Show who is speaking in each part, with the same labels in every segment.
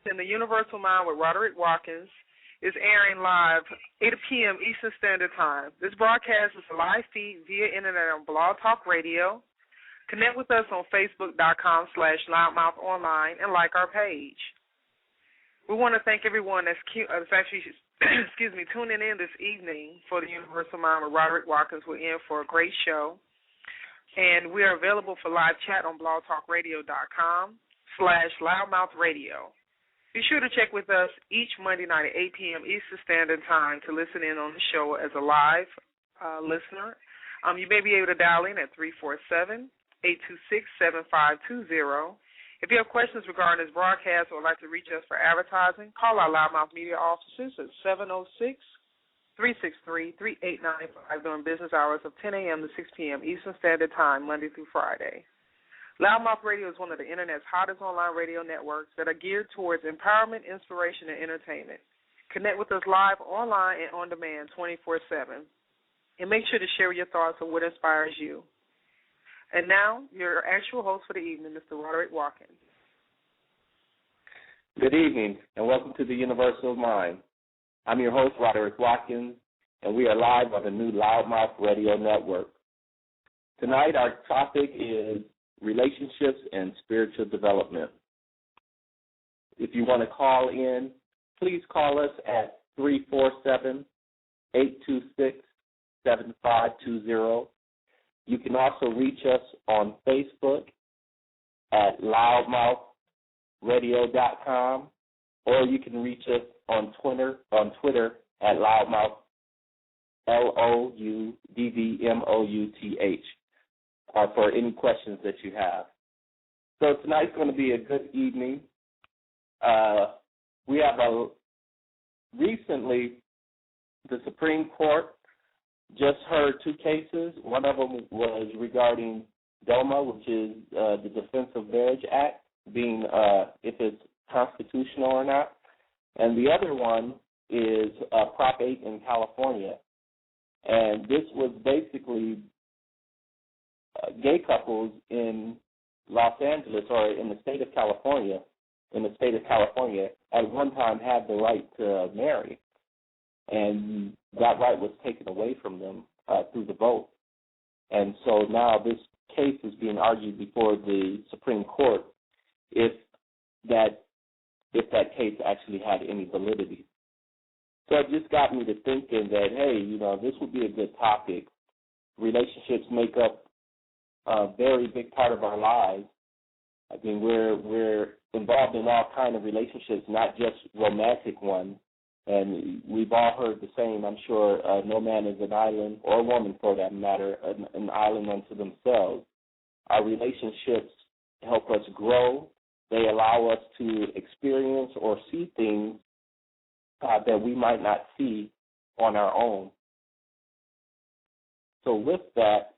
Speaker 1: in the Universal Mind with Roderick Watkins is airing live 8 p.m. Eastern Standard Time. This broadcast is a live feed via internet on Blog Talk Radio. Connect with us on Facebook.com/loudmouthonline and like our page. We want to thank everyone that's actually tuning in this evening for the Universal Mind with Roderick Watkins. We're in for a great show. And we are available for live chat on blogtalkradio.com/loudmouthradio. Be sure to check with us each Monday night at 8 p.m. Eastern Standard Time to listen in on the show as a live listener. You may be able to dial in at 347-826-7520. If you have questions regarding this broadcast or would like to reach us for advertising, call our Loudmouth Media offices at 706-363-3895 during business hours of 10 a.m. to 6 p.m. Eastern Standard Time, Monday through Friday. Loudmouth Radio is one of the Internet's hottest online radio networks that are geared towards empowerment, inspiration, and entertainment. Connect with us live, online, and on demand 24/7. And make sure to share your thoughts on what inspires you. And now, your actual host for the evening, Mr. Roderick Watkins.
Speaker 2: Good evening, and welcome to the Universal Mind. I'm your host, Roderick Watkins, and we are live on the new Loudmouth Radio Network. Tonight, our topic is relationships and spiritual development. If you want to call in, please call us at 347-826-7520. You can also reach us on Facebook at loudmouthradio.com, or you can reach us on Twitter at loudmouth, LOUDVMOUTH, for any questions that you have. So tonight's going to be a good evening. We have recently the Supreme Court just heard two cases. One of them was regarding DOMA, which is the Defense of Marriage Act, being if it's constitutional or not. And the other one is Prop 8 in California. And this was basically gay couples in Los Angeles or in the state of California, at one time had the right to marry. And that right was taken away from them through the vote. And so now this case is being argued before the Supreme Court if that case actually had any validity. So it just got me to thinking that, hey, this would be a good topic. Relationships make up a very big part of our lives. I mean, we're involved in all kinds of relationships, not just romantic ones. And we've all heard the same, I'm sure, no man is an island, or woman for that matter, an island unto themselves. Our relationships help us grow. They allow us to experience or see things that we might not see on our own. So with that,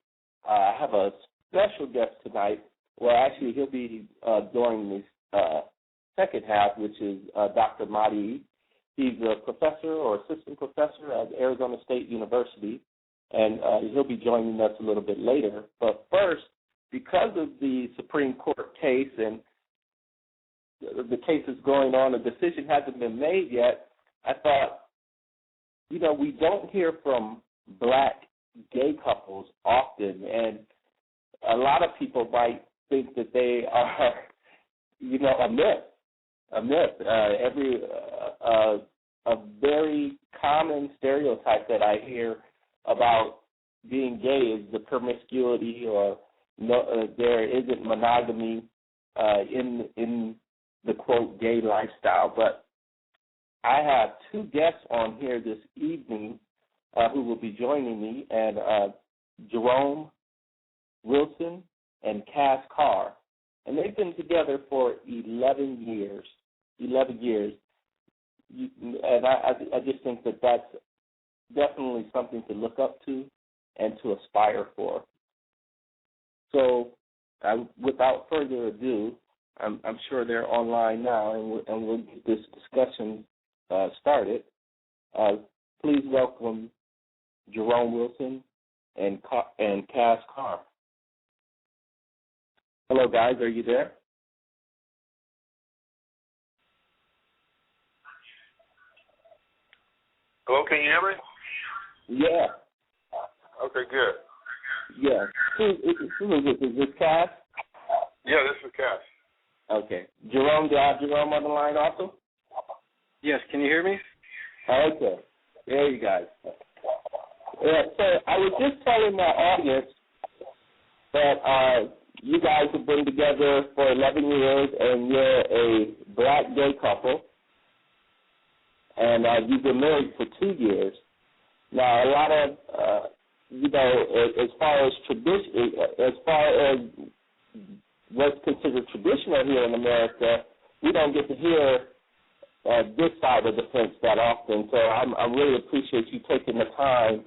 Speaker 2: I have a special guest tonight. Well, actually, he'll be during this second half, which is Dr. Mahdi. He's a professor or assistant professor at Arizona State University, and he'll be joining us a little bit later. But first, because of the Supreme Court case and the case is going on, a decision hasn't been made yet, I thought, we don't hear from black gay couples often, and a lot of people might think that they are, a myth. A very common stereotype that I hear about being gay is the promiscuity or there isn't monogamy in the, quote, gay lifestyle. But I have two guests on here this evening who will be joining me, and Jerome Wilson and Cass Carr. And they've been together for 11 years. 11 years. And I just think that that's definitely something to look up to and to aspire for. So without further ado, I'm sure they're online now, and we'll get this discussion started. Please welcome Jerome Wilson and Cass Carr. Hello, guys. Are you there?
Speaker 3: Hello, can you hear me?
Speaker 2: Yeah.
Speaker 3: Okay, good.
Speaker 2: Yeah. Who is this Cass?
Speaker 3: Yeah, this is Cass.
Speaker 2: Okay. Jerome, do I have Jerome on the line also?
Speaker 4: Yes, can you hear me?
Speaker 2: Okay. There you guys. Yeah, so I was just telling my audience that you guys have been together for 11 years and you're a black gay couple, and you've been married for 2 years. Now, a lot of, as far as tradition, as far as what's considered traditional here in America, we don't get to hear this side of the fence that often. So I really appreciate you taking the time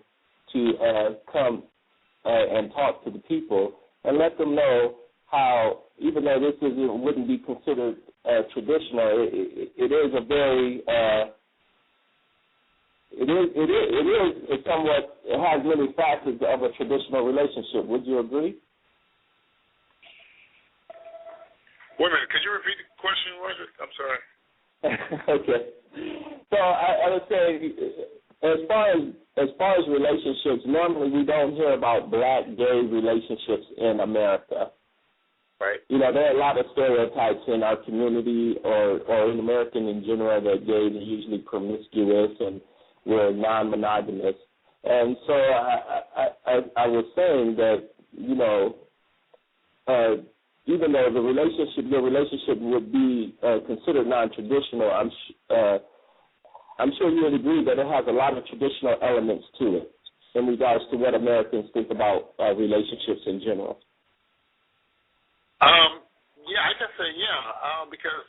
Speaker 2: to come and talk to the people and let them know how, even though this wouldn't be considered traditional, it is a very it is somewhat, it has many facets of a traditional relationship. Would you agree?
Speaker 3: Wait a minute, could you repeat the question, Roger? I'm sorry.
Speaker 2: Okay. So I would say, as far as relationships, normally we don't hear about black gay relationships in America.
Speaker 3: Right.
Speaker 2: There are a lot of stereotypes in our community or in America in general that gays are usually promiscuous and we're non-monogamous. And so I was saying that, even though your relationship would be considered non-traditional, I'm sure you would agree that it has a lot of traditional elements to it in regards to what Americans think about relationships in general.
Speaker 3: Yeah, I can say because,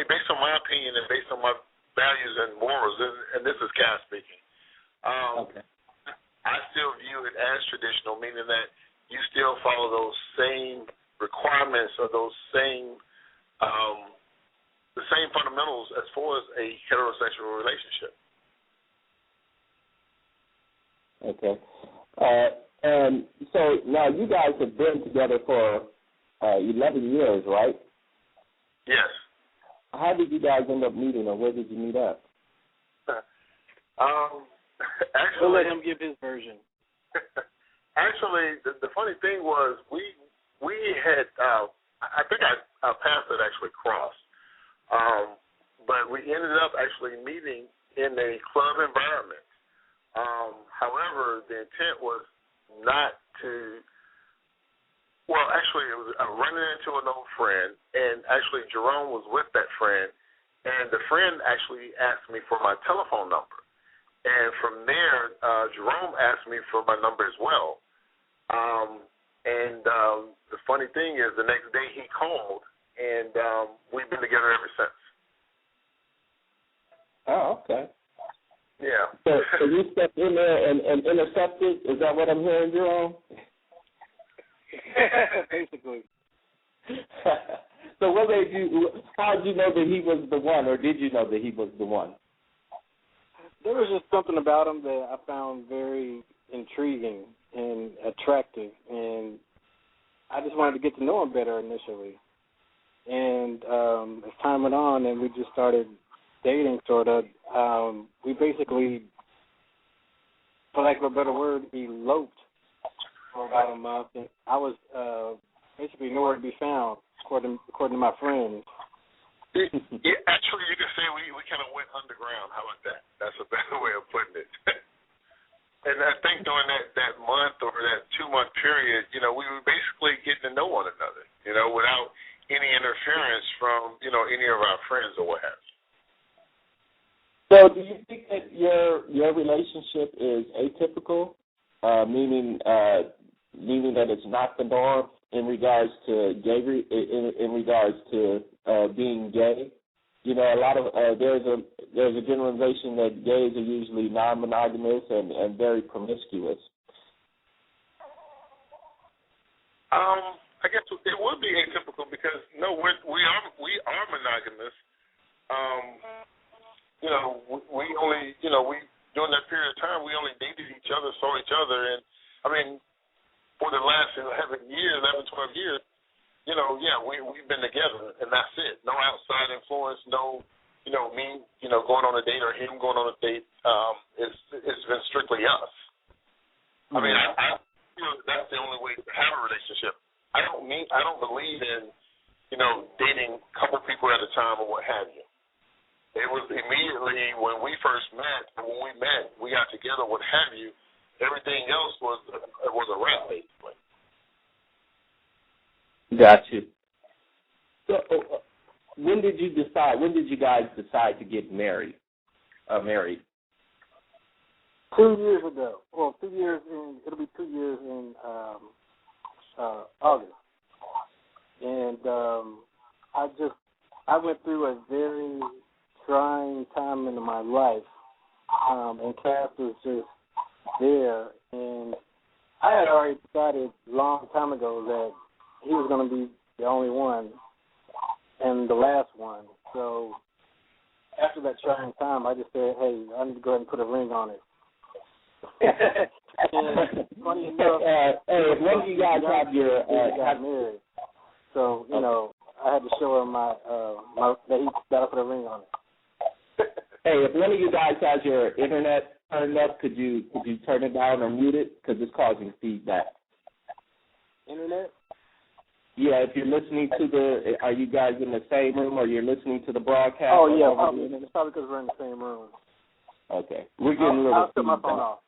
Speaker 3: based on my opinion and based on my values and morals, and this is Cass speaking,
Speaker 2: Okay.
Speaker 3: I still view it as traditional, meaning that you still follow those same requirements or those same the same fundamentals as far as a heterosexual relationship.
Speaker 2: Okay. And so now you guys have been together for 11 years, right?
Speaker 3: Yes.
Speaker 2: How did you guys end up meeting, or where did you meet up?
Speaker 3: Actually,
Speaker 4: We'll let him give his version.
Speaker 3: Actually, the funny thing was we had I think our paths had actually crossed, but we ended up actually meeting in a club environment. However, the intent was not to. Well, actually, it was running into an old friend, and actually Jerome was with that friend, and the friend actually asked me for my telephone number. And from there, Jerome asked me for my number as well. The funny thing is, the next day he called, and we've been together ever since.
Speaker 2: Oh, okay.
Speaker 3: Yeah.
Speaker 2: So you stepped in there and intercepted? Is that what I'm hearing, Jerome?
Speaker 4: Basically.
Speaker 2: So how did you know that he was the one, or did you know that he was the one?
Speaker 4: There was just something about him that I found very intriguing and attractive, and I just wanted to get to know him better initially. And as time went on and we just started dating, sort of, we basically, for lack of a better word, eloped for about a month. And I was basically nowhere to be found, according to my friends.
Speaker 3: Yeah, actually, you could say we kind of went underground. How about that? That's a better way of putting it. And I think during that month or that 2-month period, we were basically getting to know one another, without any interference from, any of our friends or what have you.
Speaker 2: So do you think that your relationship is atypical, meaning that it's not the norm in regards to in regards to being gay? A lot of there's a generalization that gays are usually non-monogamous and very promiscuous.
Speaker 3: I guess it would be atypical because we are monogamous. We only we during that period of time we only dated each other, saw each other, and for the last 11, 12 years, we've been together, and that's it. No outside influence, no me, going on a date or him going on a date, it's been strictly us. I mean, I feel that's the only way to have a relationship. I don't believe in, dating a couple people at a time or what have you. It was immediately when we first met, we got together, what have you, everything else was a wrap, basically.
Speaker 2: Got you. So, when did you guys decide to get married?
Speaker 4: 2 years ago. Well, it'll be 2 years in August. And I went through a very trying time in my life, and Cass was just there. And I had already decided a long time ago that he was going to be the only one and the last one. So after that trying time, I just said, hey, I need to go ahead and put a ring on it. And funny enough,
Speaker 2: if one of you guys have your
Speaker 4: got married, so I had to show him that he got to put a ring on it.
Speaker 2: Hey, if one of you guys has your internet turned up, could you turn it down or mute it because it's causing feedback?
Speaker 4: Internet?
Speaker 2: Yeah, if you're listening to are you guys in the same room or you're listening to the broadcast?
Speaker 4: Oh yeah, it's probably because we're in the same room.
Speaker 2: Okay, we're getting a little.
Speaker 4: I'll shut my phone off.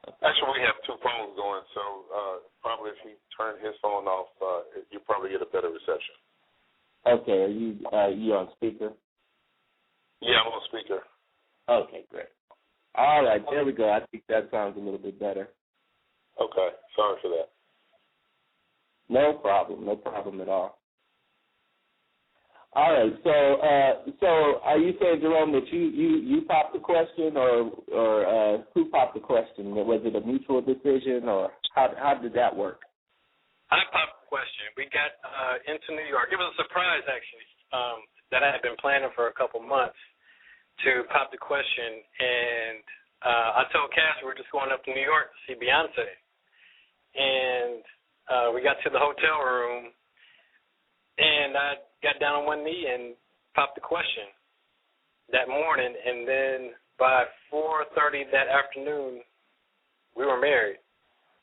Speaker 3: Actually, we have two phones going, so probably if he turned his phone off, you probably get a better reception.
Speaker 2: Okay, are you on speaker?
Speaker 3: Yeah, I'm on speaker.
Speaker 2: Okay, great. All right, there we go. I think that sounds a little bit better.
Speaker 3: Okay, sorry for that.
Speaker 2: No problem at all. All right, so are you saying, Jerome, that you popped the question, or who popped the question? Was it a mutual decision, or how did that work?
Speaker 5: I popped the question. We got into New York. It was a surprise, actually, that I had been planning for a couple months to pop the question, and I told Cass we're just going up to New York to see Beyonce, and we got to the hotel room, and I got down on one knee and popped the question that morning, and then by 4:30 that afternoon, we were married,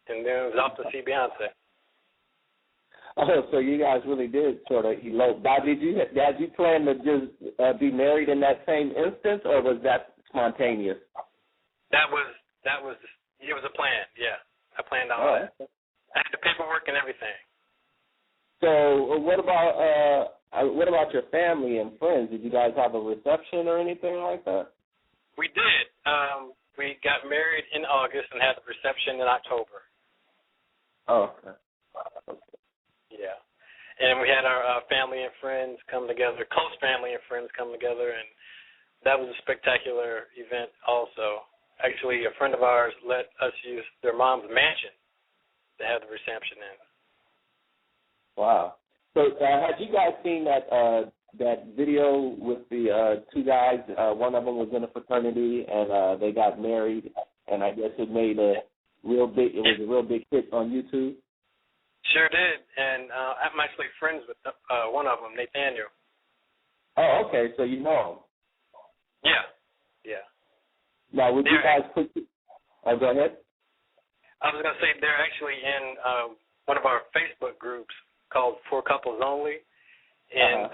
Speaker 5: and then it was off to see Beyonce.
Speaker 2: Oh, so you guys really did sort of elope. Now, did you plan to just be married in that same instance, or was that spontaneous?
Speaker 5: That was it was a plan. Yeah, I planned all that. I had the paperwork and everything.
Speaker 2: So, what about your family and friends? Did you guys have a reception or anything like that?
Speaker 5: We did. We got married in August and had the reception in October.
Speaker 2: Oh, okay.
Speaker 5: Yeah. And we had our family and friends come together, close family and friends come together, and that was a spectacular event also. Actually, a friend of ours let us use their mom's mansion to have the reception in.
Speaker 2: Wow. So have you guys seen that video with the two guys? One of them was in a fraternity, and they got married, and I guess it made a real big hit on YouTube.
Speaker 5: Sure did, and I'm actually friends with one of them, Nathaniel.
Speaker 2: Oh, okay, so you know him.
Speaker 5: Yeah.
Speaker 2: Now, would you guys put? Oh, go ahead.
Speaker 5: I was going to say they're actually in one of our Facebook groups called For Couples Only, and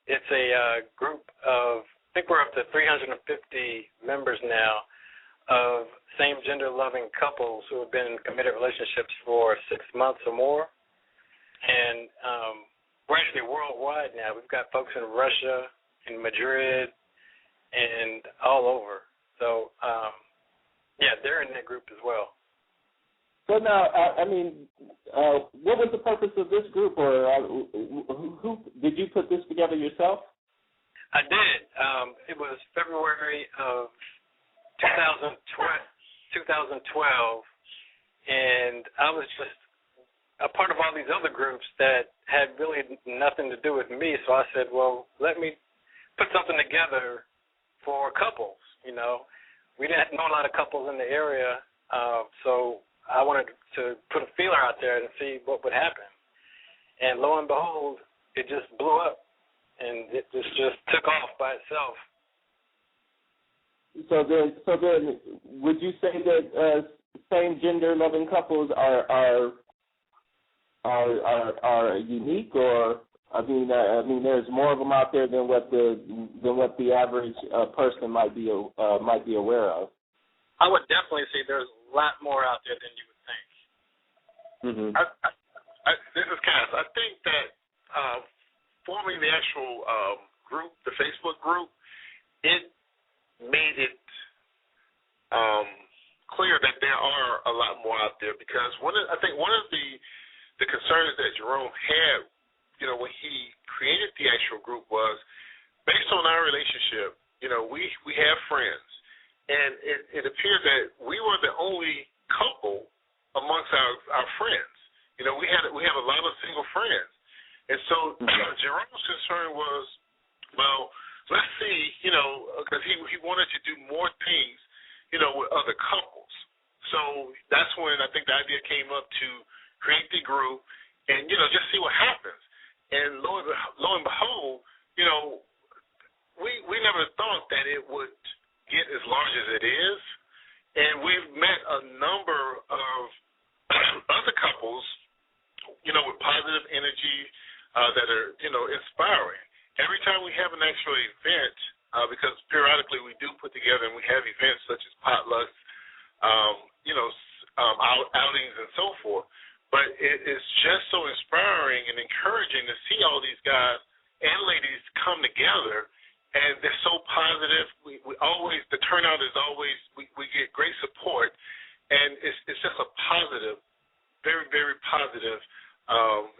Speaker 5: it's a group of, I think we're up to 350 members now, of same-gender loving couples who have been in committed relationships for 6 months or more. And we're actually worldwide now. We've got folks in Russia, in Madrid, and all over. So, they're in that group as well.
Speaker 2: So now, what was the purpose of this group, or who did you put this together yourself?
Speaker 5: I did. It was February of 2012, and I was just a part of all these other groups that had really nothing to do with me, so I said, well, let me put something together for couples, We didn't know a lot of couples in the area, so I wanted to put a feeler out there and see what would happen. And lo and behold, it just blew up. and it just took off by itself.
Speaker 2: So then, would you say that same gender loving couples are unique, or I mean, there's more of them out there than what the average person might be aware of?
Speaker 5: I would definitely say there's a lot more out there than you would think.
Speaker 2: Mm-hmm.
Speaker 3: This is Cass. I think that forming the actual group, the Facebook group, it made it clear that there are a lot more out there, because I think one of the concerns that Jerome had, when he created the actual group, was based on our relationship. We have friends, and it appeared that we were the only couple amongst our friends. We have a lot of single friends, and so Jerome's concern was, well, let's see, because he wanted to do more things, with other couples. So that's when I think the idea came up to create the group and just see what happens. And lo and behold, we never thought that it would get as large as it is, and we've met a number of other couples, with positive energy that are, inspiring. Every time we have an actual event, because periodically we do put together and we have events such as potlucks, outings and so forth, but it is just so inspiring and encouraging to see all these guys and ladies come together, and they're so positive. We always, the turnout is always, we get great support, and it's just a positive, very, very positive.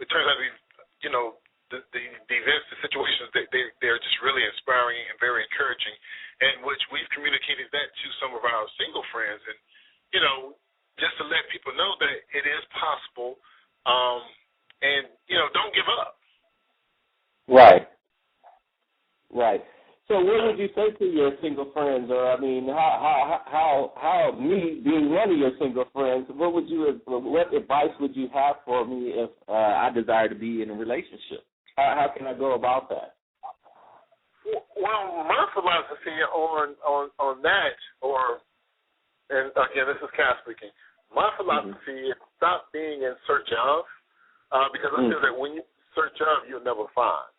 Speaker 3: It turns out to be, the events, the situations, they're just really inspiring and very encouraging, and which we've communicated that to some of our single friends, and, just to let people know that it is possible, and, don't give up.
Speaker 2: Right. So what would you say to your single friends, or I mean, how me being one of your single friends, what advice would you have for me if I desire to be in a relationship? How can I go about that?
Speaker 3: Well, my philosophy on that, and again, this is Cass speaking. My philosophy is stop being in search of, because I feel that when you search of, you'll never find.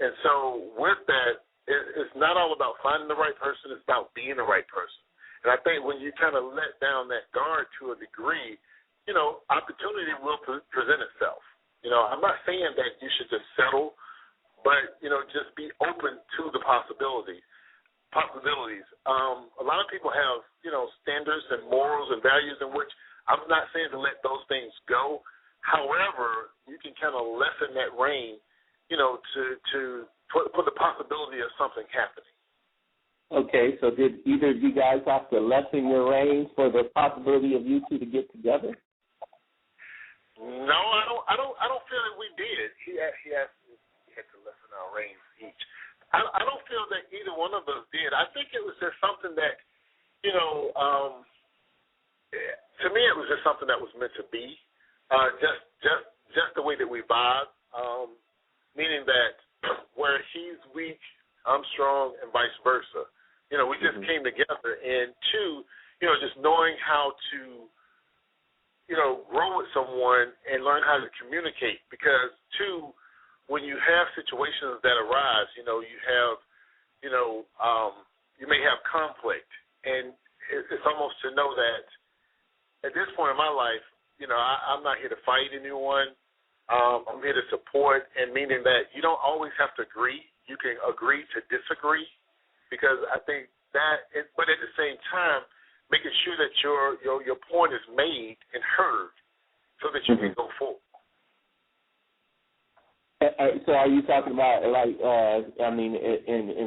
Speaker 3: And so with that, it's not all about finding the right person, it's about being the right person. And I think when you kind of let down that guard to a degree, opportunity will present itself. I'm not saying that you should just settle, but, just be open to the possibilities. A lot of people have, standards and morals and values in which I'm not saying to let those things go. However, you can kind of lessen that reign, for the possibility of something happening.
Speaker 2: Okay, so did either of you guys have to lessen your reign for the possibility of you two to get together?
Speaker 3: No, I don't feel that we did. He had to lessen our reins each. I don't feel that either one of us did. I think it was just something that, to me, it was just something that was meant to be. Just the way that we vibe, meaning that where he's weak, I'm strong, and vice versa. We just came together, and two, just knowing how to, grow with someone and learn how to communicate. Because two, when you have situations that arise, you have, you may have conflict, and it's almost to know that at this point in my life, I'm not here to fight anyone. I'm here to support, and meaning that you don't always have to agree. You can agree to disagree, because I think that, but at the same time, making sure that your point is made and heard so that you can go forward.
Speaker 2: So are you talking about, in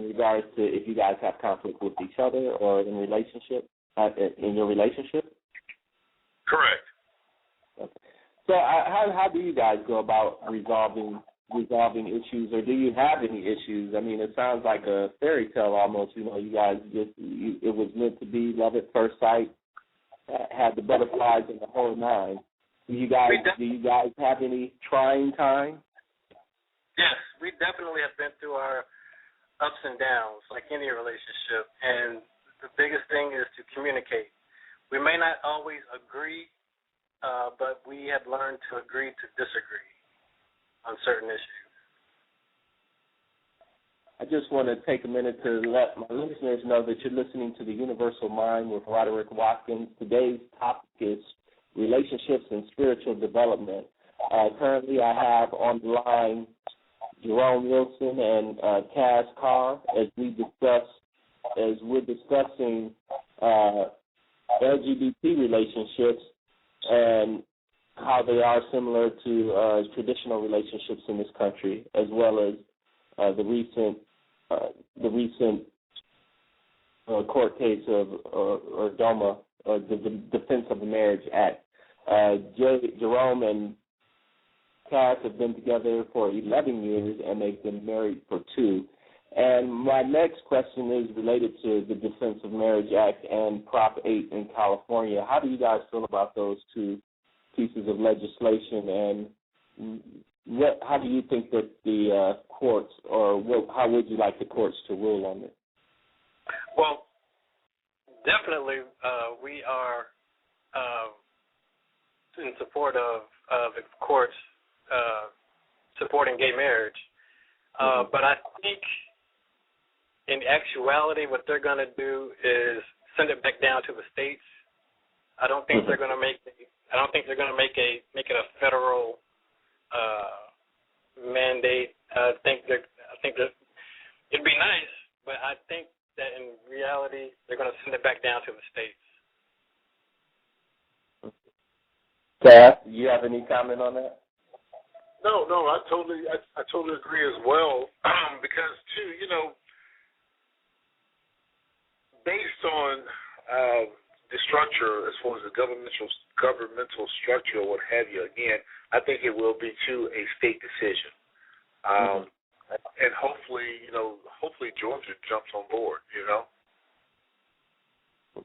Speaker 2: regards to if you guys have conflict with each other or in your relationship?
Speaker 3: Correct.
Speaker 2: Okay. So how do you guys go about resolving issues, or do you have any issues? I mean, it sounds like a fairy tale almost. You guys it was meant to be, love at first sight, had the butterflies and the whole nine. Do you guys have any trying time?
Speaker 5: Yes, we definitely have been through our ups and downs, like any relationship, and the biggest thing is to communicate. We may not always agree, but we have learned to agree to disagree on certain issues.
Speaker 2: I just want to take a minute to let my listeners know that you're listening to The Universal Mind with Roderick Watkins. Today's topic is relationships and spiritual development. Currently, I have on the line Jerome Wilson and Cass Carr as we're discussing LGBT relationships and how they are similar to traditional relationships in this country, as well as the recent court case of DOMA, the Defense of the Marriage Act. Jerome and Cass have been together for 11 years, and they've been married for 2. And my next question is related to the Defense of Marriage Act and Prop 8 in California. How do you guys feel about those 2 pieces of legislation, and how do you think that the courts, or how would you like the courts to rule on it?
Speaker 5: Well, definitely we are in support of the courts supporting gay marriage. But I think in actuality what they're going to do is send it back down to the states. I don't think they're going to make it a federal mandate. I think that it'd be nice, but I think that in reality they're going to send it back down to the states.
Speaker 2: Cass, do you have any comment on that?
Speaker 3: No, I totally agree as well. Because too, based on the structure, as far as the governmental structure or what have you, again, I think it will be to a state decision. And hopefully Georgia jumps on board,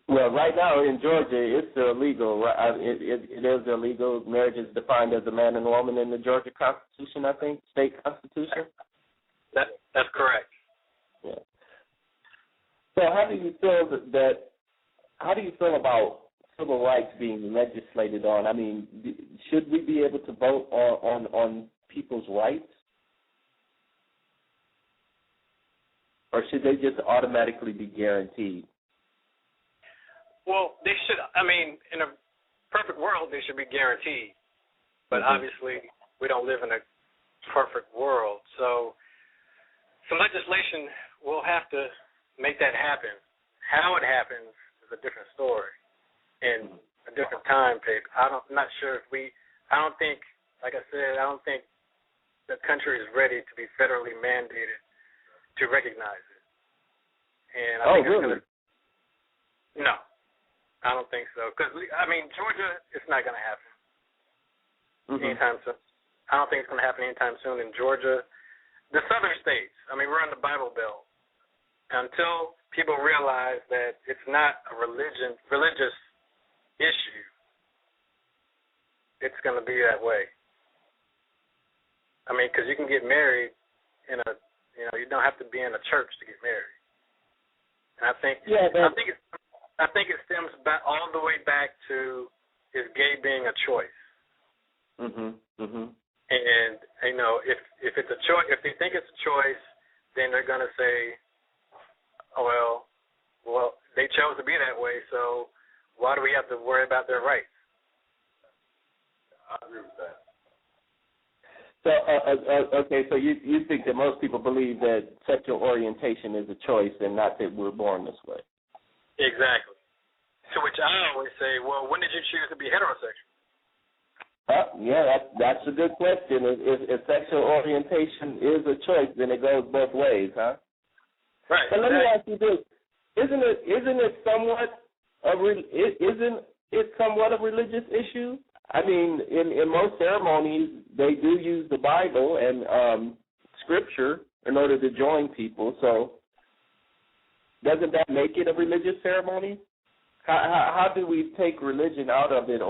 Speaker 2: Well, right now in Georgia, it's illegal. It is illegal. Marriage is defined as a man and woman in the Georgia Constitution, I think, state constitution.
Speaker 5: That's correct.
Speaker 2: Yeah. So how do you feel about civil rights being legislated on? I mean, should we be able to vote on people's rights? Or should they just automatically be guaranteed?
Speaker 5: Well, they should. I mean, in a perfect world, they should be guaranteed. But obviously, we don't live in a perfect world. So some legislation will have to make that happen. How it happens is a different story and a different time period. I'm not sure if I don't think the country is ready to be federally mandated to recognize it. And I think
Speaker 2: really?
Speaker 5: No, I don't think so. Because, Georgia, it's not going to happen anytime soon. I don't think it's going to happen anytime soon in Georgia. The southern states, we're in the Bible Belt. Until people realize that it's not a religious issue, it's going to be that way. Because you can get married in you don't have to be in a church to get married. And I think it stems back all the way back to is gay being a choice. And if it's a choice, if they think it's a choice, then they're going to say, oh, well, they chose to be that way, so why do we have to worry about their rights? I agree with that.
Speaker 2: So, so you think that most people believe that sexual orientation is a choice and not that we're born this way?
Speaker 5: Exactly. To which I always say, well, when did you choose to be heterosexual?
Speaker 2: That's a good question. If sexual orientation is a choice, then it goes both ways, huh?
Speaker 5: Right.
Speaker 2: But let me ask you this: Isn't it somewhat a religious issue? In most ceremonies, they do use the Bible and Scripture in order to join people. So, doesn't that make it a religious ceremony? How do we take religion out of it,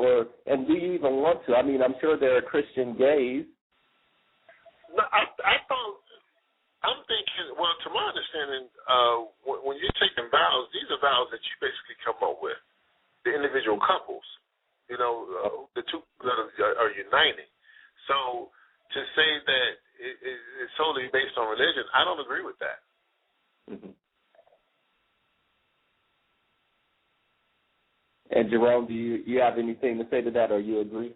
Speaker 2: and do you even want to? I'm sure there are Christian gays.
Speaker 3: No, I thought I'm thinking, well, to my understanding, when you're taking vows, these are vows that you basically come up with, the individual couples, the two that are uniting. So to say that it's solely based on religion, I don't agree with that.
Speaker 2: Mm-hmm. And Jerome, do you have anything to say to that, or you agree?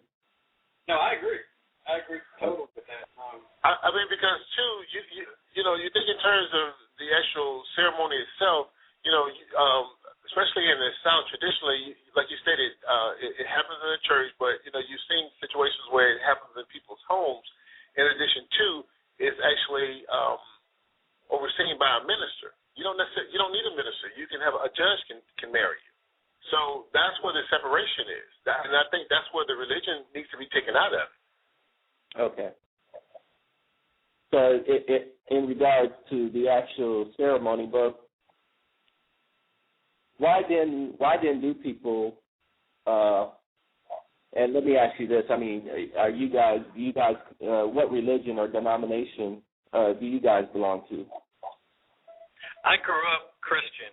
Speaker 5: No, I agree. I agree totally with that.
Speaker 3: I mean, because too, you think in terms of the actual ceremony itself, especially in the South, traditionally, like you stated, it happens in the church, but you've seen situations where it happens in people's homes. In addition to, it's actually overseen by a minister. You don't need a minister. You can have a judge can marry you. So that's where the separation is, and I think that's where the religion needs to be taken out of.
Speaker 2: Okay. So in regards to the actual ceremony, but why then do people? And let me ask you this: I mean, are you guys? What religion or denomination do you guys belong to?
Speaker 5: I grew up Christian,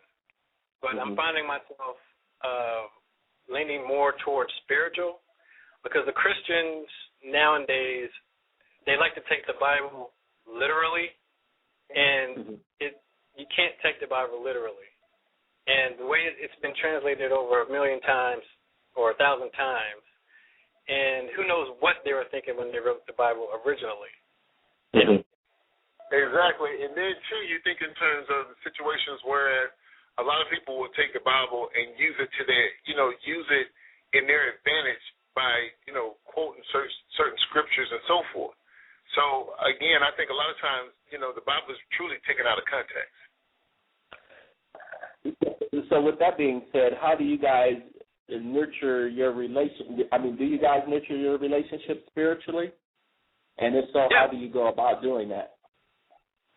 Speaker 5: but
Speaker 2: Mm-hmm.
Speaker 5: I'm finding myself leaning more towards spiritual, because the Christians nowadays, they like to take the Bible literally, and you can't take the Bible literally. And the way it's been translated over 1 million times or 1,000 times, and who knows what they were thinking when they wrote the Bible originally.
Speaker 2: Mm-hmm.
Speaker 3: Exactly. And then, too, you think in terms of situations where a lot of people will take the Bible and use it to their, use it in their advantage by, quoting certain scriptures and so forth. So, again, I think a lot of times, the Bible is truly taken out of context.
Speaker 2: So with that being said, how do you guys nurture your do you guys nurture your relationship spiritually? And if so, How do you go about doing that?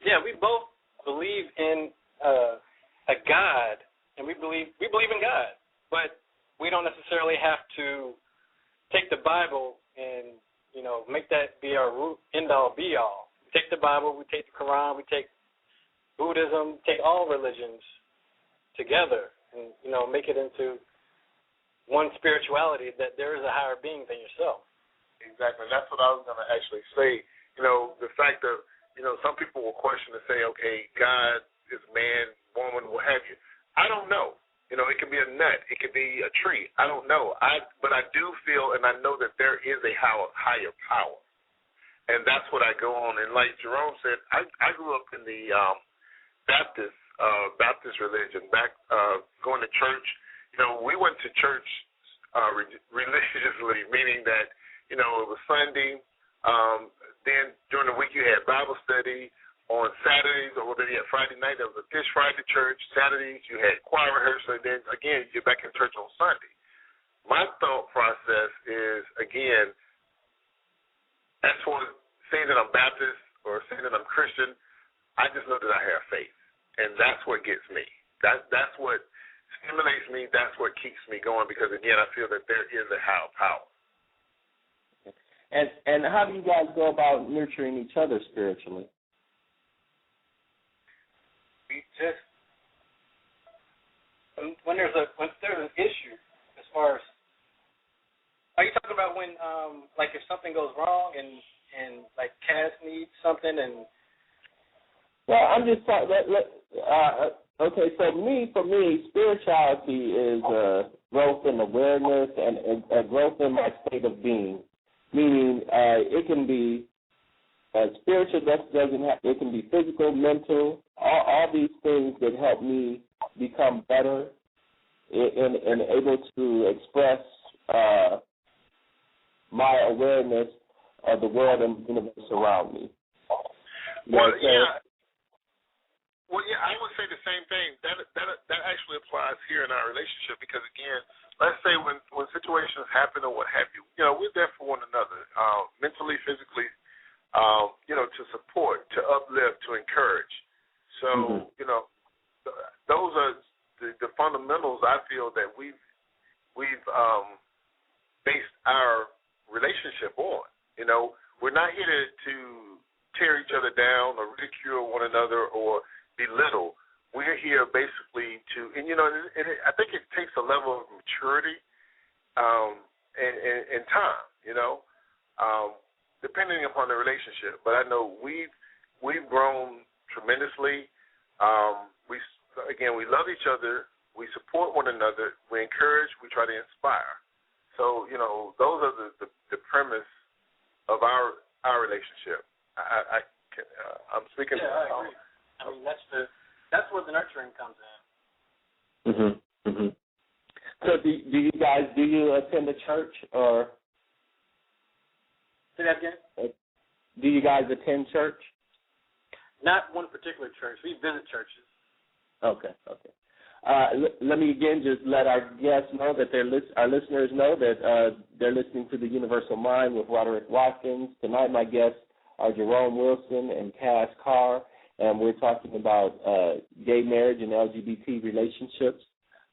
Speaker 5: Yeah, we both believe in a God, and we believe in God, but we don't necessarily have to take the Bible and make that be our root, end all, be all. We take the Bible, we take the Quran, we take Buddhism, take all religions together, and make it into one spirituality, that there is a higher being than yourself.
Speaker 3: Exactly. That's what I was going to actually say. The fact that some people will question and say, okay, God is man, woman, what have you. I don't know. It could be a nut. It could be a tree. I don't know. But I do feel, and I know that there is a higher power. And that's what I go on. And like Jerome said, I grew up in the Baptist religion, going to church. We went to church religiously, meaning that, it was Sunday. Then during the week you had Bible study. On Saturdays, or whether you had Friday night, there was a Fish Friday church. Saturdays, you had choir rehearsal. And then, again, you're back in church on Sunday. My thought process is, again, as for saying that I'm Baptist or saying that I'm Christian, I just know that I have faith. And that's what gets me. That's what stimulates me. That's what keeps me going, because, again, I feel that there is a higher power.
Speaker 2: And how do you guys go about nurturing each other spiritually?
Speaker 5: We just, when there's an issue, as far as, are you talking about when like if something goes wrong and like Cass needs something and?
Speaker 2: Well, I'm just talking. Okay, so for me, spirituality is growth in awareness and a growth in my state of being. Meaning, it can be spiritual. It can be physical, mental. All these things that help me become better and able to express my awareness of the world and the universe around me.
Speaker 3: Well, I would say the same thing. That actually applies here in our relationship, because, again, let's say when situations happen or what have you, we're there for one another, mentally, physically, to support, to uplift, to encourage. So, those are the fundamentals I feel that we've based our relationship on. We're not here to tear each other down or ridicule one another or belittle. We're here basically to, and I think it takes a level of maturity and time, depending upon the relationship. But I know we've grown tremendously. We love each other. We support one another. We encourage. We try to inspire. So those are the premise of our relationship. I'm speaking.
Speaker 5: Yeah, I agree. I mean, that's where the nurturing comes in.
Speaker 2: Mhm. Mhm. So do you attend a church or?
Speaker 5: Say that again.
Speaker 2: Do you guys attend church?
Speaker 5: Not one particular church. We visit churches.
Speaker 2: Okay. Let me again just let our guests know that our listeners know that they're listening to The Universal Mind with Roderick Watkins. Tonight my guests are Jerome Wilson and Cass Carr, and we're talking about gay marriage and LGBT relationships.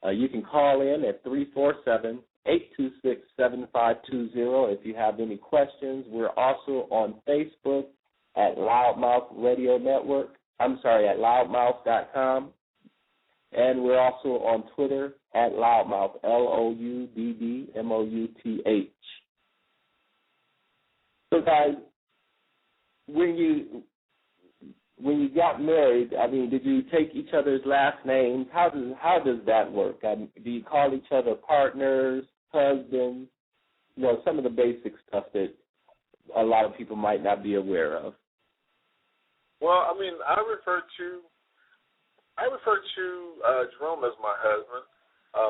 Speaker 2: You can call in at 347-826-7520 if you have any questions. We're also on Facebook at Loudmouth Radio Network. I'm sorry, at loudmouth.com. And we're also on Twitter at Loudmouth, LOUDDMOUTH. So, guys, when you got married, I mean, did you take each other's last names? How does that work? Do you call each other partners, husbands? Some of the basic stuff that a lot of people might not be aware of.
Speaker 3: Well, I mean, I refer to Jerome as my husband,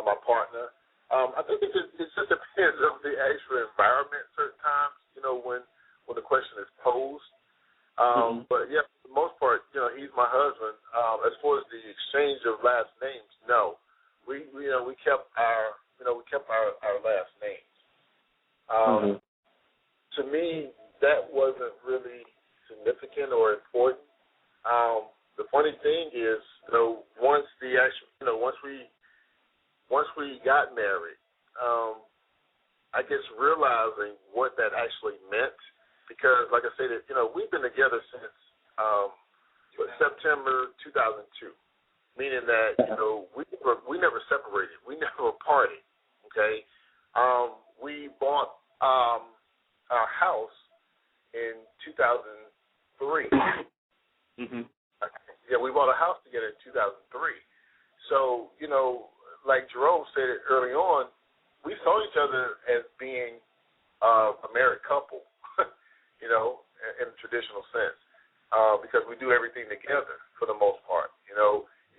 Speaker 3: my partner. I think it just depends on the actual environment. Certain times, when the question is posed. But yeah, for the most part, he's my husband. As far as the exchange of last names, no, we kept our last names. To me, that wasn't really significant or important. The funny thing is, once we got married, I guess realizing what that actually meant, because like I said, we've been together since September 2002, meaning that we never separated, we never parted. Okay, we bought our house in 2003. Yeah, we bought a house together in 2003. So, like Jerome said it early on, we saw each other as being a married couple, in a traditional sense, because we do everything together for the most part.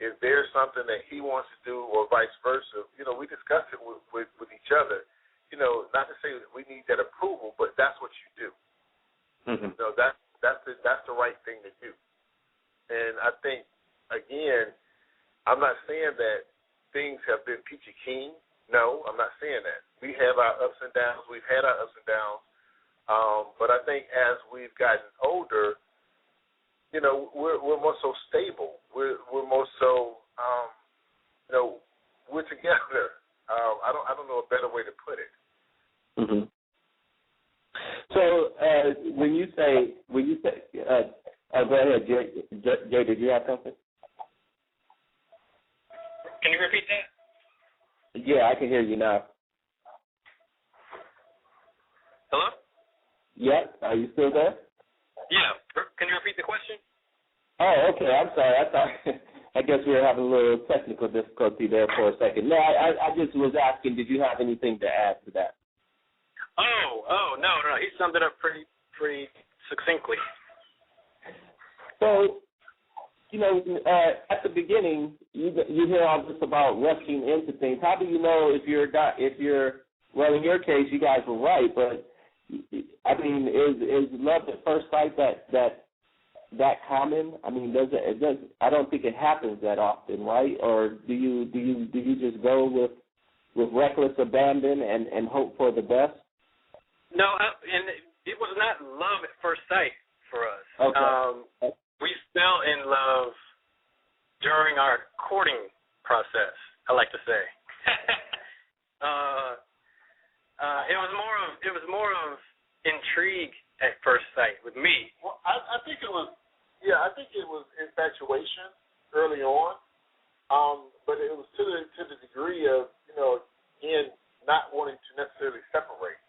Speaker 3: If there's something that he wants to do or vice versa, we discuss it with each other. Not to say that we need that approval, but that's what you do. That's the right thing to do. And I think, again, I'm not saying that things have been peachy keen. No, I'm not saying that. We have our ups and downs. We've had our ups and downs. But I think as we've gotten older, we're more so stable. We're more so, we're together. I don't know a better way to put it.
Speaker 2: So when you say, go ahead, Jay, did you have something?
Speaker 5: Can you repeat that?
Speaker 2: Yeah, I can hear you now.
Speaker 5: Hello?
Speaker 2: Yeah, are you still there?
Speaker 5: Yeah. Can you repeat the question?
Speaker 2: Oh, okay. I'm sorry. I guess we were having a little technical difficulty there for a second. No, I just was asking, did you have anything to add to that?
Speaker 5: Oh, no. He summed it up pretty succinctly.
Speaker 2: So, at the beginning, you hear all this about rushing into things. How do you know if well, in your case, you guys were right, but I mean, is love at first sight that common? I mean, I don't think it happens that often, right? Or do you just go with reckless abandon and hope for the best?
Speaker 5: No, and it was not love at first sight for us.
Speaker 2: Okay.
Speaker 5: We fell in love during our courting process, I like to say. It was more of intrigue at first sight with me.
Speaker 3: Well, I think it was, I think it was infatuation early on, but it was to the degree of, again, not wanting to necessarily separate.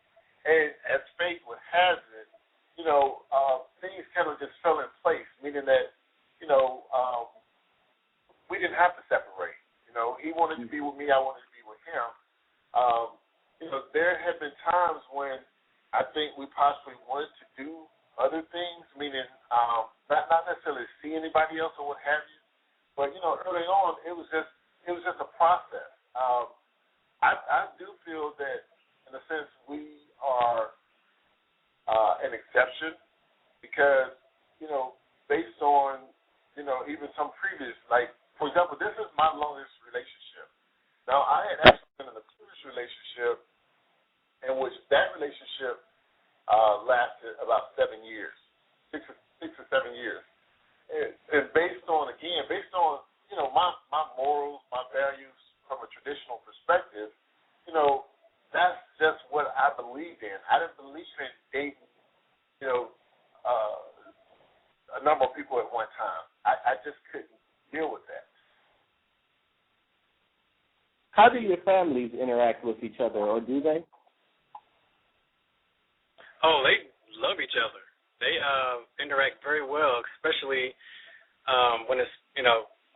Speaker 3: And as fate would have it, things kind of just fell in place, meaning that, we didn't have to separate. He wanted to be with me, I wanted to be with him. There have been times when I think we possibly wanted to do other things, meaning not necessarily see anybody else or what have you, but early on it was just a process. I do feel that in a sense we are an exception because based on even some previous, like for example, this is my longest relationship. Now I had actually been in a previous relationship in which that relationship lasted about 7 years, six or 7 years. And based on my morals, my values from a traditional perspective, that's just what I believed in. I didn't believe in dating, a number of people at one time. I just couldn't deal with that.
Speaker 2: How do your families interact with each other, or do they?
Speaker 5: Oh, they love each other. They interact very well, especially when it's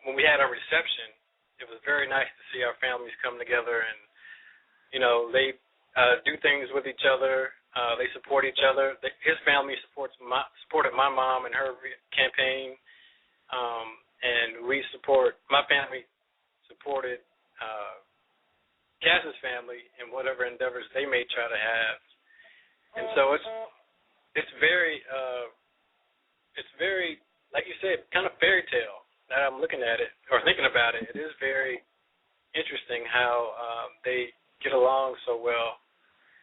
Speaker 5: when we had our reception. It was very nice to see our families come together, and they do things with each other. They support each other. His family supported my mom in her campaign, and my family supported Cass's family in whatever endeavors they may try to have. And so it's very like you said, kind of fairy tale. Now I'm looking at it or thinking about it. It is very interesting how they get along so well.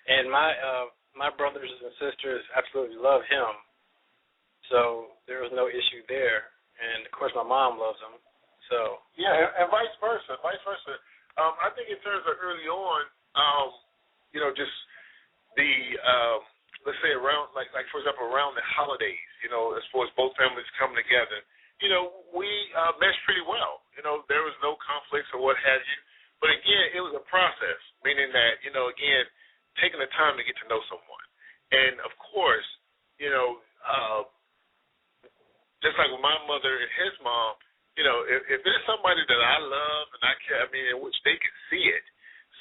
Speaker 5: And my brothers and sisters absolutely love him, so there was no issue there. And of course, my mom loves him. So
Speaker 3: and vice versa. I think in terms of early on, just the let's say around like for example around the holidays, as far as both families come together, we meshed pretty well. There was no conflicts or what have you. But again, it was a process, meaning that again, taking the time to get to know someone, and of course, just like with my mother and his mom, if there's somebody that I love and I care, in which they can see it.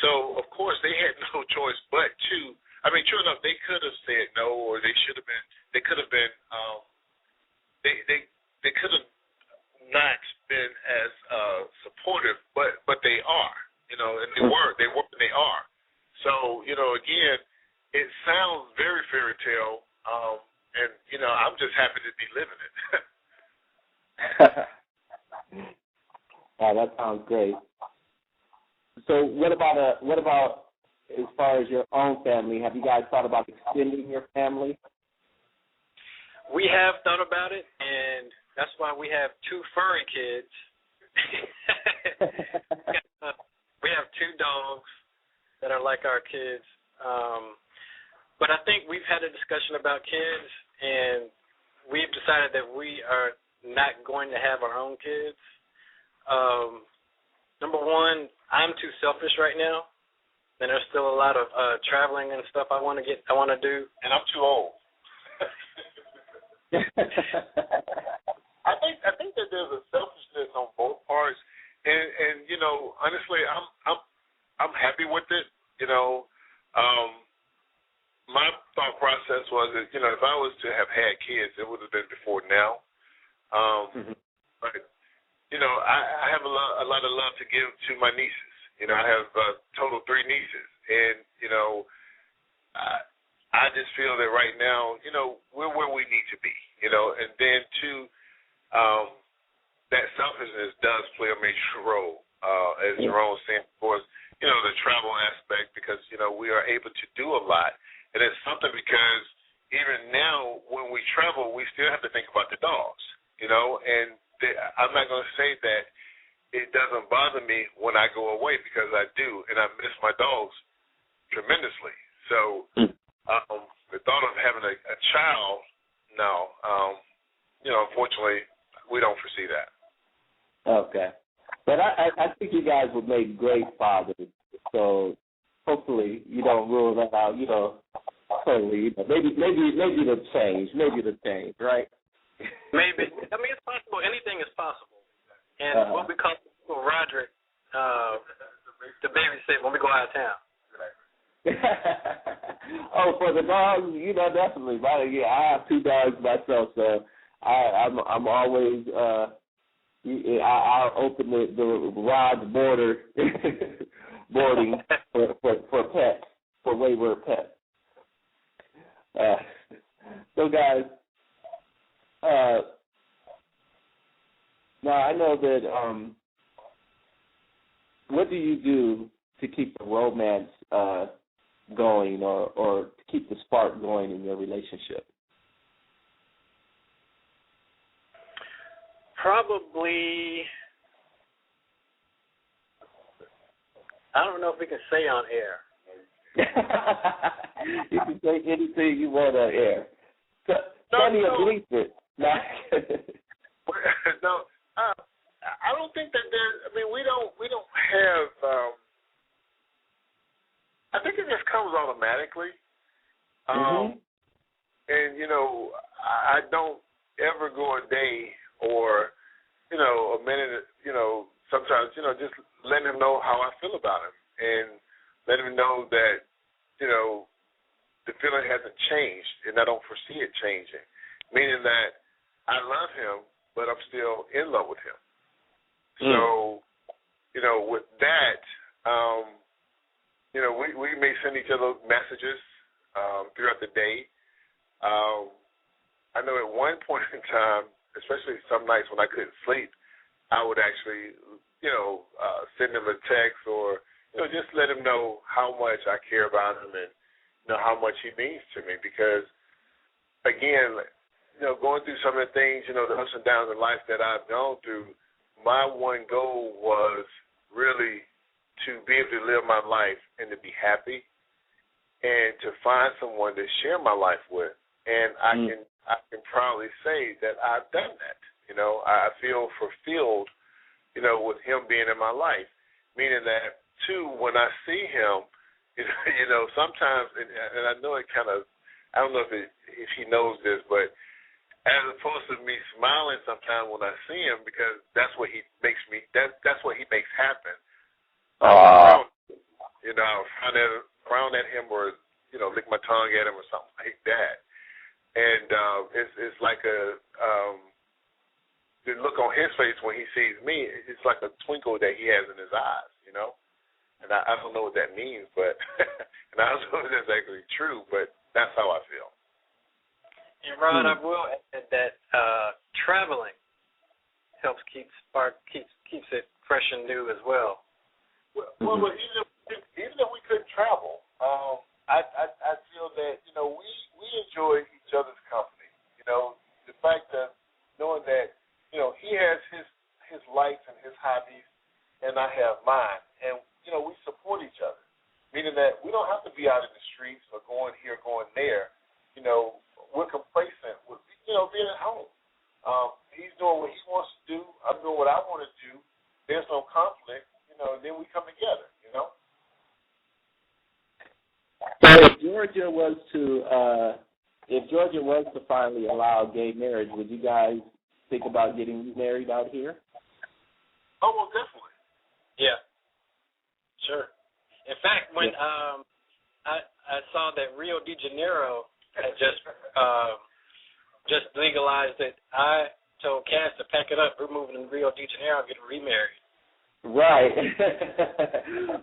Speaker 3: So of course they had no choice but to. True enough, they could have said no, or they should have been. They could have been. They could have not been as supportive, but they are. And they are. So again, it sounds very fairy tale, and I'm just happy to be living it.
Speaker 2: Wow, that sounds great. So what about as far as your own family? Have you guys thought about extending your family?
Speaker 5: We have thought about it, and that's why we have 2 furry kids. We have 2 dogs that are like our kids. But I think we've had a discussion about kids, and we've decided that we are not going to have our own kids. Number one, I'm too selfish right now, and there's still a lot of traveling and stuff I want to do.
Speaker 3: And I'm too old. I think that there's a selfishness on both parts, and honestly, I'm happy with it. My thought process was that if I was to have had kids, it would have been before now. But I have a lot of love to give to my nieces. I have a total 3 nieces, and I just feel that right now, we're where we need to be. And then too, that selfishness does play a major role, as Jerome said, of course. The travel aspect, because we are able to do a lot, and it's something because even now when we travel, we still have to think about the dogs. And I'm not going to say that it doesn't bother me when I go away, because I do, and I miss my dogs tremendously. So the thought of having a child, no. Unfortunately, we don't foresee that.
Speaker 2: Okay. But I think you guys would make great fathers. So hopefully you don't rule that out, totally. Maybe it'll change. Maybe it'll change, right?
Speaker 5: Maybe. I mean, it's possible. Anything is possible. And what we call Roderick to babysit when we go out of town.
Speaker 2: Oh, for the dogs, definitely. I have 2 dogs myself, so I'm always I'll open the Rod's boarding for pets, for wayward pets. So guys, now I know that what do you do to keep the romance going or to keep the spark going in your relationship?
Speaker 5: Probably, I don't know if we can say on air.
Speaker 2: You can say anything you want on air. Funny or bleep it.
Speaker 3: No, I don't think that there's. I mean, we don't have. I think it just comes automatically. And I don't ever go a day or a minute. Sometimes just letting him know how I feel about him and letting him know that the feeling hasn't changed and I don't foresee it changing. Meaning that I love him, but I'm still in love with him. So, with that, we may send each other messages throughout the day. I know at one point in time, especially some nights when I couldn't sleep, I would actually, send him a text or, just let him know how much I care about him and, how much he means to me. Because, again, going through some of the things, the ups and downs in life that I've gone through, my one goal was really to be able to live my life and to be happy and to find someone to share my life with. And I can proudly say that I've done that. I feel fulfilled, with him being in my life. Meaning that, too, when I see him, sometimes, and I know it kind of, I don't know if he knows this, but as opposed to me smiling sometimes when I see him, because that's what he makes that's what he makes happen. I'll frown at him or, lick my tongue at him or something like that. And it's like the look on his face when he sees me, it's like a twinkle that he has in his eyes, And I don't know what that means, but and I don't know if that's actually true, but that's how I feel.
Speaker 5: And Rod, I will add that traveling helps keeps it fresh and new as well.
Speaker 3: Well, even if we couldn't travel, I feel that we enjoy each other's company. The fact that knowing that he has his likes and his hobbies, and I have mine, and we support each other. Meaning that we don't have to be out in the streets or going here, going there. We're complacent with being at home. He's doing what he wants to do. I'm doing what I want to do. There's no conflict, and then we come together,
Speaker 2: So if Georgia was to finally allow gay marriage, would you guys think about getting married out here?
Speaker 3: Oh, well, definitely.
Speaker 5: Yeah. Sure. In fact, when I saw that Rio de Janeiro had just legalized it, I told Cass to pack it up. We're moving to Rio de Janeiro and getting remarried.
Speaker 2: Right.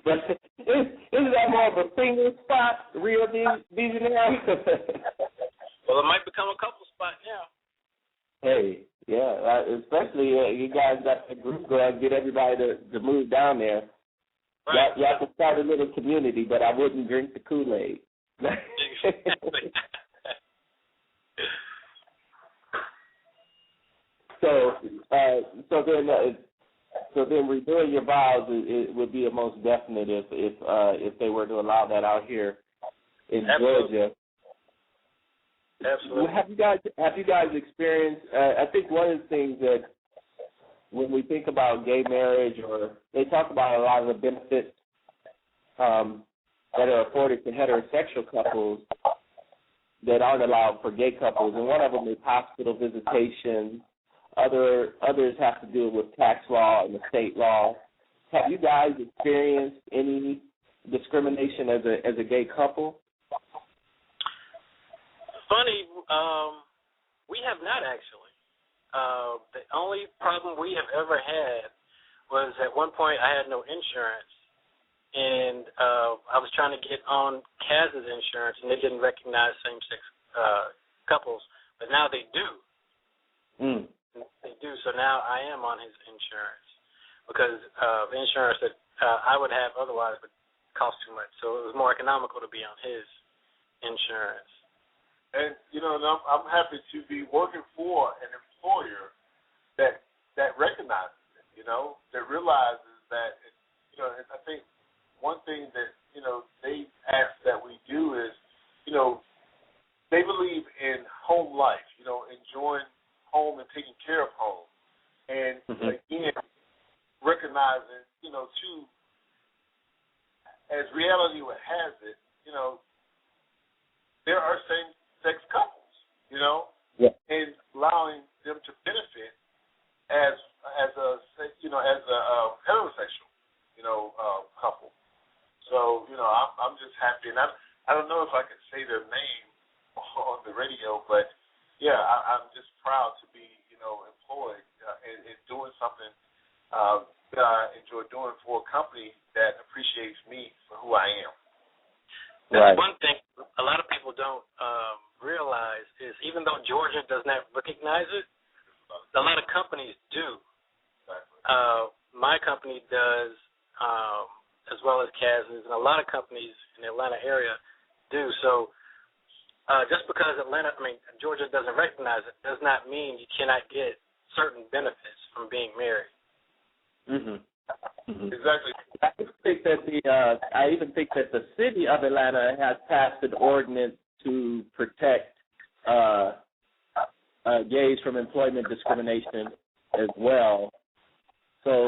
Speaker 2: But isn't that more of a single spot, Rio de Janeiro?
Speaker 5: Well, it might become a couple spot now.
Speaker 2: Hey, yeah, especially you guys got the group going, get everybody to move down there.
Speaker 5: Right.
Speaker 2: Y'all can start a little community, but I wouldn't drink the Kool-Aid.
Speaker 5: Exactly.
Speaker 2: So then renewing your vows it would be a most definite if they were to allow that out here in
Speaker 5: Absolutely.
Speaker 2: Georgia.
Speaker 5: Absolutely.
Speaker 2: Have you guys experienced? I think one of the things that when we think about gay marriage, or they talk about a lot of the benefits that are afforded to heterosexual couples that aren't allowed for gay couples, and one of them is hospital visitation. Others have to do with tax law and the state law. Have you guys experienced any discrimination as a gay couple?
Speaker 5: Funny, we have not actually. The only problem we have ever had was at one point I had no insurance, and I was trying to get on Kaz's insurance, and they didn't recognize same-sex couples, but now they do. They do, so now I am on his insurance because the insurance that I would have otherwise would cost too much, so it was more economical to be on his insurance.
Speaker 3: And, I'm happy to be working for an employer that recognizes it, that realizes that, and I think one thing that, they ask that we do is, they believe in home life, enjoying home and taking care of home. And, again, recognizing, too, as reality has it, there are same-sex couples, and allowing them to benefit as a heterosexual, couple. So, I'm just happy, and I don't know if I can say their name on the radio, but yeah, I'm just proud to be, employed and doing something that I enjoy doing for a company that appreciates me for who I am.
Speaker 5: That's one thing a lot of people don't realize is even though Georgia does not recognize it, a lot of companies do.
Speaker 3: Exactly.
Speaker 5: My company does, as well as Kaz's, and a lot of companies in the Atlanta area do. So just because Georgia doesn't recognize it does not mean you cannot get certain benefits from being married.
Speaker 3: Exactly.
Speaker 2: I even think that the city of Atlanta has passed an ordinance to protect gays from employment discrimination as well. So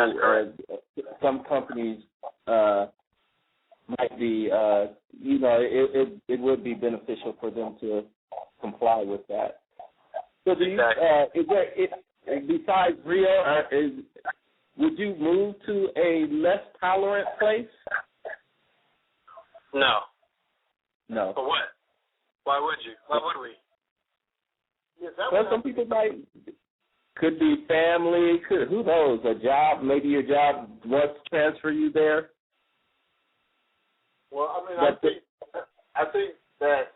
Speaker 2: some companies might be, it would be beneficial for them to comply with that. So do you, besides Rio, would you move to a less tolerant place?
Speaker 5: No.
Speaker 2: No.
Speaker 5: For what? Why would you? Why would we?
Speaker 2: Well, some people could be family, who knows, a job, maybe your job wants to transfer you there.
Speaker 3: Well, I think that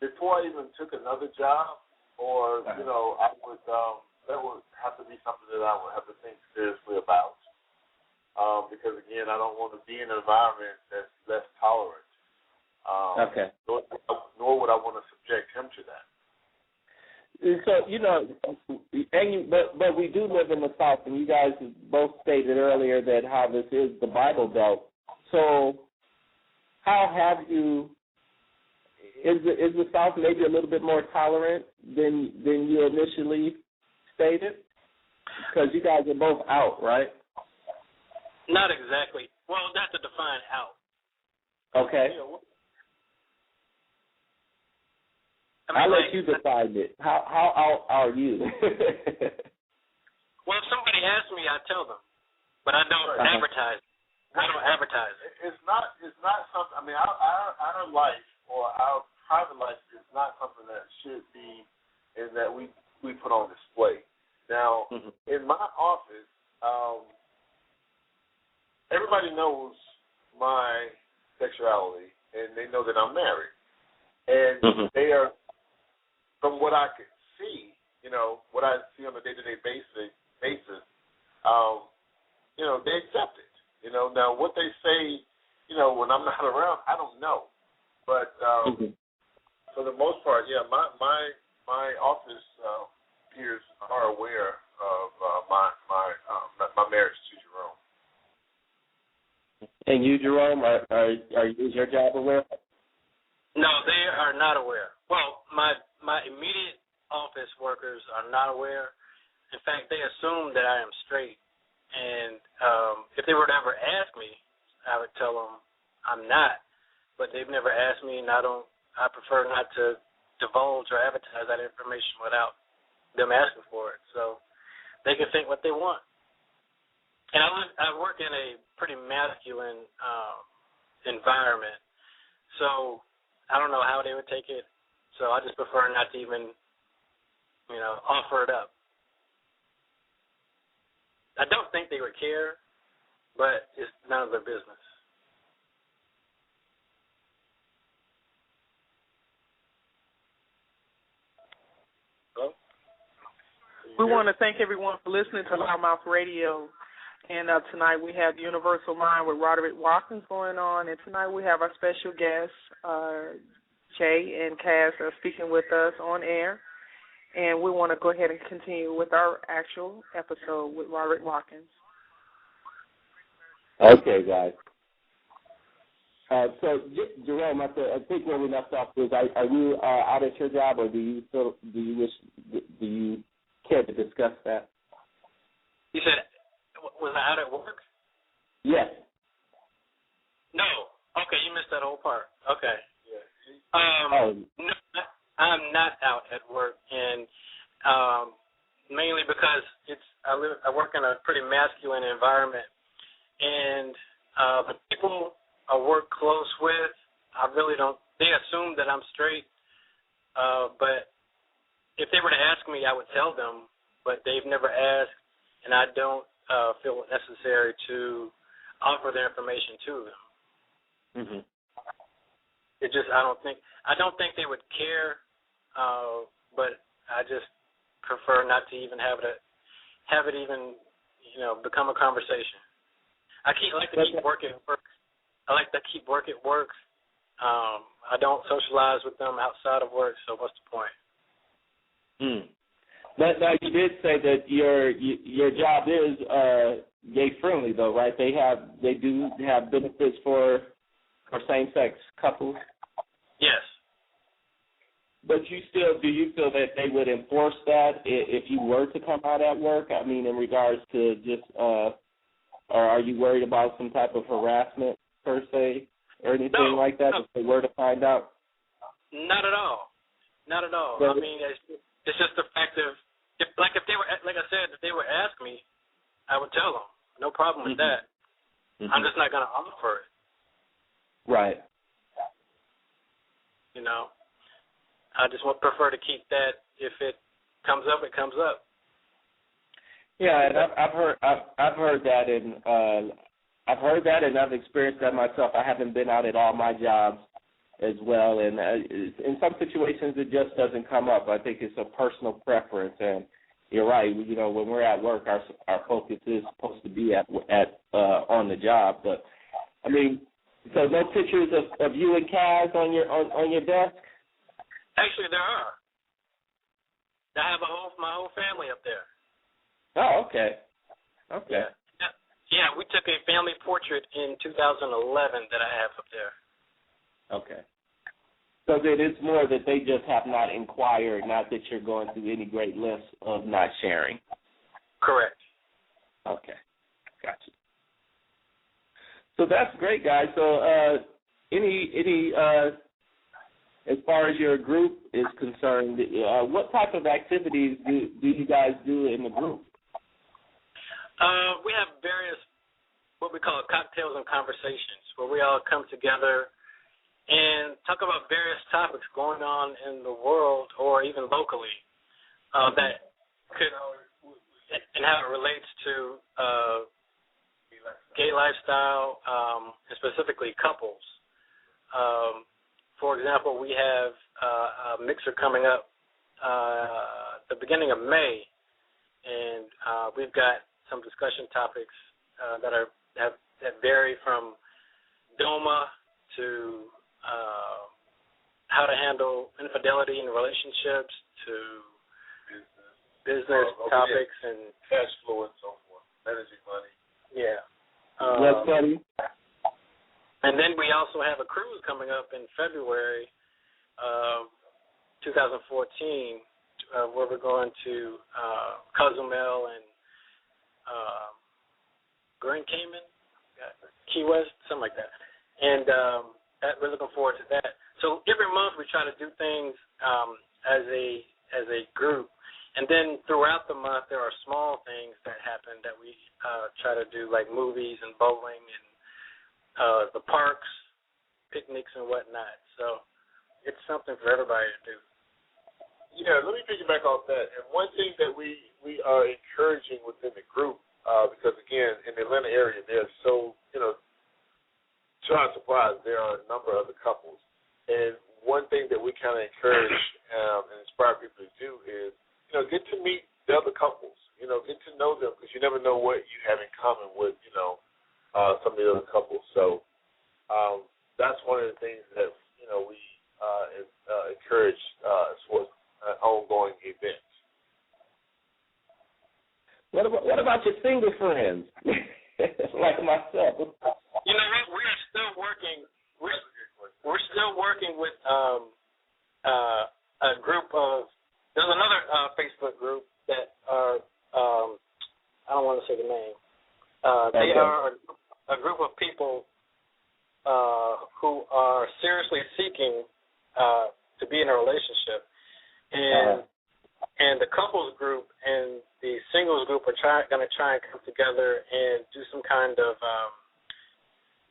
Speaker 3: before I even took another job, or I would that would have to be something that I would have to think seriously about, because again, I don't want to be in an environment that's less tolerant. Nor would I want to subject him to that.
Speaker 2: So but we do live in the South, and you guys both stated earlier that how this is the Bible Belt. So how have you? Is the South maybe a little bit more tolerant than you initially stated? Because you guys are both out, right?
Speaker 5: Not exactly. Well, not to define out.
Speaker 2: Okay. I'll let you define it. How out are you?
Speaker 5: Well, if somebody asks me, I tell them, but I don't advertise. I don't advertise.
Speaker 3: It's not something. I mean, our life or our private life is not something that should be and that we put on display. Now, in my office, everybody knows my sexuality, and they know that I'm married, and they are. From what I can see, what I see on a day-to-day basis, they accept it. Now what they say, when I'm not around, I don't know. But for the most part, yeah, my office peers are aware of my marriage to Jerome.
Speaker 2: And you, Jerome, is your job aware?
Speaker 5: No, they are not aware. Well, my my immediate office workers are not aware. In fact, they assume that I am straight. And if they were to ever ask me, I would tell them I'm not. But they've never asked me, and I prefer not to divulge or advertise that information without them asking for it. So they can think what they want. And I work in a pretty masculine environment, so I don't know how they would take it. So I just prefer not to even, offer it up. I don't think they would care, but it's none of their business. Hello?
Speaker 1: We want to thank everyone for listening to Loudmouth Radio. And tonight we have Universal Mind with Roderick Watkins going on. And tonight we have our special guests, Jay and Cass, are speaking with us on air. And we want to go ahead and continue with our actual episode with Roderick Watkins.
Speaker 2: Okay, guys. So, Jerome, I think where we left off was, are you out at your job, or do you care to discuss that?
Speaker 5: You said, was I out at work?
Speaker 2: Yes.
Speaker 5: No. Okay, you missed that whole part. Okay. No, I'm not out at work, and mainly because I work in a pretty masculine environment, and the people I work close with, I really don't. They assume that I'm straight, but if they were to ask me, I would tell them, but they've never asked, and I don't feel it necessary to offer their information to them.
Speaker 2: Mm-hmm.
Speaker 5: I don't think they would care, but I just prefer not to even have it even become a conversation. I like to keep work at work. I like to keep work at work. I don't socialize with them outside of work, so what's the point?
Speaker 2: But now you did say that your job is gay friendly, though, right? They do have benefits for same-sex couples.
Speaker 5: Yes.
Speaker 2: But do you feel that they would enforce that if you were to come out at work? I mean, in regards to just, or are you worried about some type of harassment per se, or anything like that if they were to find out?
Speaker 5: Not at all. Not at all.
Speaker 2: But,
Speaker 5: I mean, it's just the fact of, if they were, like I said, if they were ask me, I would tell them. No problem with that. Mm-hmm. I'm just not going to offer it.
Speaker 2: Right.
Speaker 5: I just prefer to keep that. If it comes up, it comes up.
Speaker 2: Yeah, and I've heard that, and I've experienced that myself. I haven't been out at all my jobs as well, and in some situations it just doesn't come up. I think it's a personal preference, and you're right. When we're at work, our focus is supposed to be at on the job. But I mean, so no pictures of you and Kaz on your desk?
Speaker 5: Actually, there are. I have my whole family up there.
Speaker 2: Oh, okay. Okay.
Speaker 5: Yeah, we took a family portrait in 2011 that I have up there.
Speaker 2: Okay. So then it's more that they just have not inquired, not that you're going through any great lengths of not sharing.
Speaker 5: Correct.
Speaker 2: Okay. Gotcha. So that's great, guys. So any as far as your group is concerned, what type of activities do you guys do in the group?
Speaker 5: We have various, what we call cocktails and conversations, where we all come together and talk about various topics going on in the world or even locally that could, and how it relates to gay lifestyle, and specifically couples. For example, we have a mixer coming up the beginning of May, and we've got some discussion topics that vary from DOMA to how to handle infidelity in relationships to business topics and
Speaker 3: cash flow and so forth, managing money.
Speaker 5: Yeah.
Speaker 2: That's funny.
Speaker 5: And then we also have a cruise coming up in February 2014, where we're going to Cozumel and Grand Cayman, Key West, something like that. And we're looking forward to that. So every month we try to do things as a group. And then throughout the month there are small things that happen that we try to do, like movies and bowling and the parks, picnics and whatnot. So it's something for everybody to do.
Speaker 3: Yeah, let me piggyback off that. And one thing that we are encouraging within the group, because again, in the Atlanta area, there's to our surprise, there are a number of other couples. And one thing that we kind of encourage and inspire people to do is, get to meet the other couples. Get to know them, because you never know what you have in common with, some of the other couples. So that's one of the things that, we encourage as far as ongoing events.
Speaker 2: What about your single friends, like myself?
Speaker 5: We are still working. We're still working with a group of. There's another Facebook group that are. I don't want to say the name. They are a group of people who are seriously seeking to be in a relationship, and the couples group and the singles group are going to try and come together and do some kind of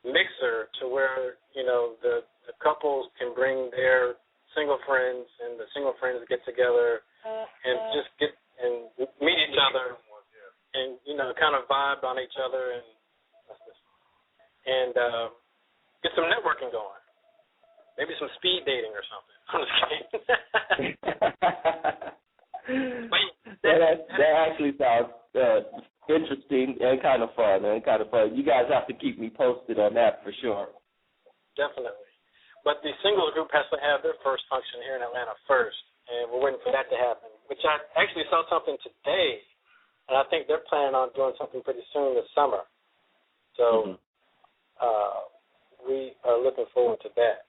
Speaker 5: mixer to where the couples can bring their single friends and the single friends get together and just get and meet each other and kind of vibe on each other and get some networking going. Maybe some speed dating or something. I'm just kidding.
Speaker 2: That actually sounds interesting and kind of fun. You guys have to keep me posted on that for sure.
Speaker 5: Definitely. But the singles group has to have their first function here in Atlanta first, and we're waiting for that to happen, which I actually saw something today, and I think they're planning on doing something pretty soon this summer. So we are looking forward to that.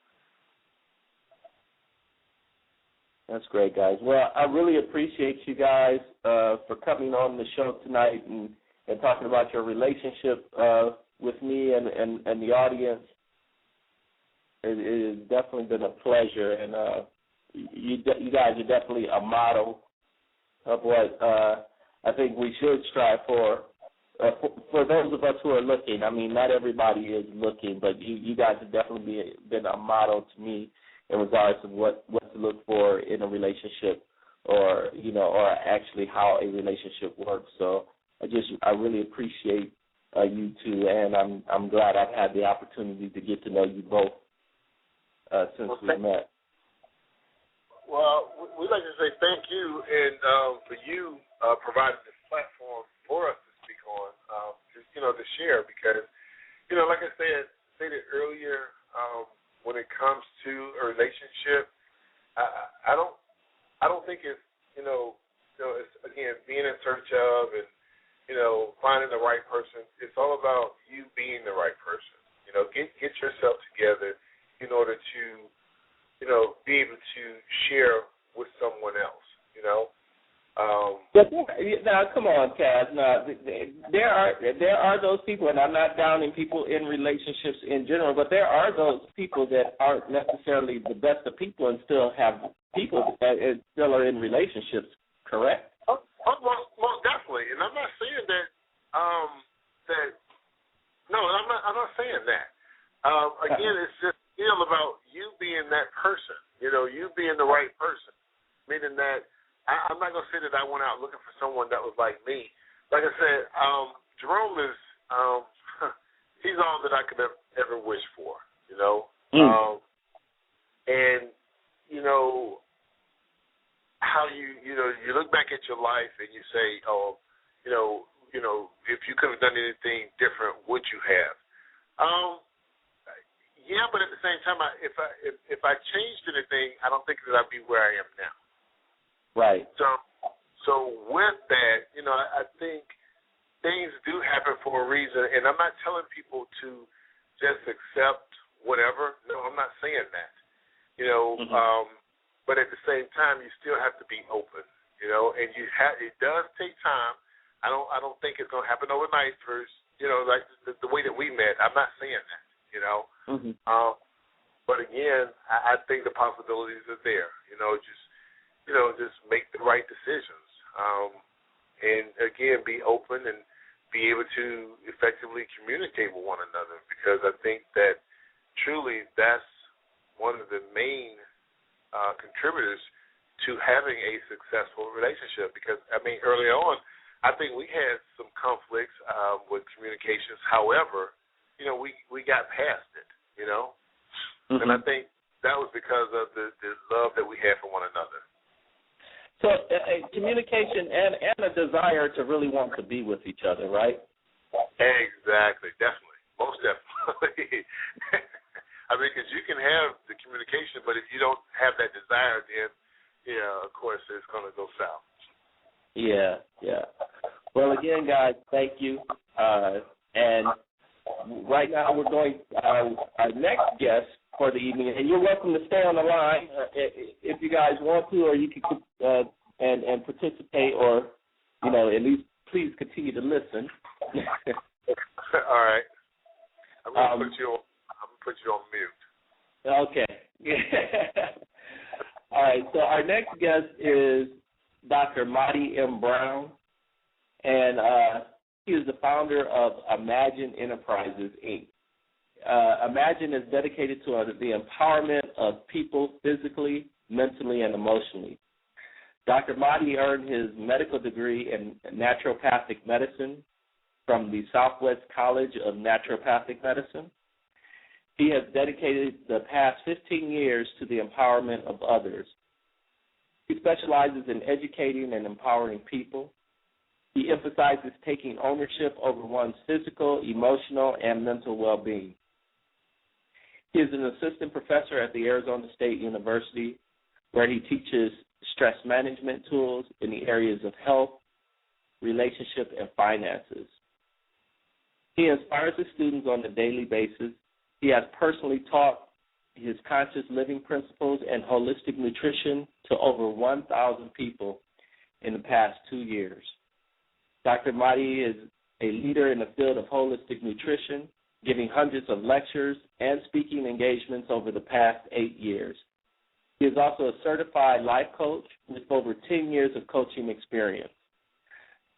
Speaker 2: That's great, guys. Well, I really appreciate you guys for coming on the show tonight and talking about your relationship with me and the audience. It has definitely been a pleasure, and you guys are definitely a model of what I think we should strive for those of us who are looking. I mean, not everybody is looking, but you guys have definitely been a model to me in regards to what to look for in a relationship, or actually how a relationship works. So I really appreciate you two, and I'm glad I've had the opportunity to get to know you both since we met.
Speaker 3: Well, we'd like to say thank you, and for you providing this platform for us to speak on, to share, because, like I stated earlier, when it comes to a relationship, I don't think it's, it's, again, being in search of and, finding the right person. It's all about you being the right person. Get yourself together in order to, be able to share with someone else,
Speaker 2: Now, come on, Kaz. Now, there are those people, and I'm not downing people in relationships in general, but there are those people that aren't necessarily the best of people and still have people that still are in relationships, correct?
Speaker 3: Most definitely. And I'm not saying that, no, I'm not saying that. Again, it's just about you being that person, you being the right person, meaning that I'm not going to say that I went out looking for someone that was like me. Like I said, Jerome is, he's all that I could ever wish for, and, how you look back at your life and you say, if you could have done anything different, would you have? Yeah, but at the same time, if I changed anything, I don't think that I'd be where I am now.
Speaker 2: Right.
Speaker 3: So with that, I think things do happen for a reason, and I'm not telling people to just accept whatever. No, I'm not saying that. But but at the same time, you still have to be open, you know, and it does take time. I don't think it's going to happen overnight first, you know, like the way that we met. I'm not saying that, you know.
Speaker 2: Mm-hmm.
Speaker 3: But again, I think the possibilities are there, you know, just make the right decisions. And again, be open and be able to effectively communicate with one another, because I think that truly that's one of the main contributors to having a successful relationship. Because, I mean, early on, I think we had some conflicts with communications. However, you know, we got past it, you know. Mm-hmm. And I think that was because of the love that we had for one another.
Speaker 2: So communication and a desire to really want to be with each other, right?
Speaker 3: Exactly, definitely, most definitely. I mean, because you can have the communication, but if you don't have that desire, then, yeah, of course, it's going to go south.
Speaker 2: Yeah. Well, again, guys, thank you. And right now we're going our next guest for the evening, and you're welcome to stay on the line if you guys want to, or you can and participate, or, you know, at least please continue to listen.
Speaker 3: All right. I'm gonna put you on mute.
Speaker 2: Okay. All right. So our next guest is Dr. Madi M. Brown, and he is the founder of Imagine Enterprises, Inc. Imagine is dedicated to the empowerment of people physically, mentally, and emotionally. Dr. Madi earned his medical degree in naturopathic medicine from the Southwest College of Naturopathic Medicine. He has dedicated the past 15 years to the empowerment of others. He specializes in educating and empowering people. He emphasizes taking ownership over one's physical, emotional, and mental well-being. He is an assistant professor at the Arizona State University, where he teaches stress management tools in the areas of health, relationship, and finances. He inspires his students on a daily basis. He has personally taught his conscious living principles and holistic nutrition to over 1,000 people in the past 2 years. Dr. Madi is a leader in the field of holistic nutrition, giving hundreds of lectures and speaking engagements over the past 8 years. He is also a certified life coach with over 10 years of coaching experience.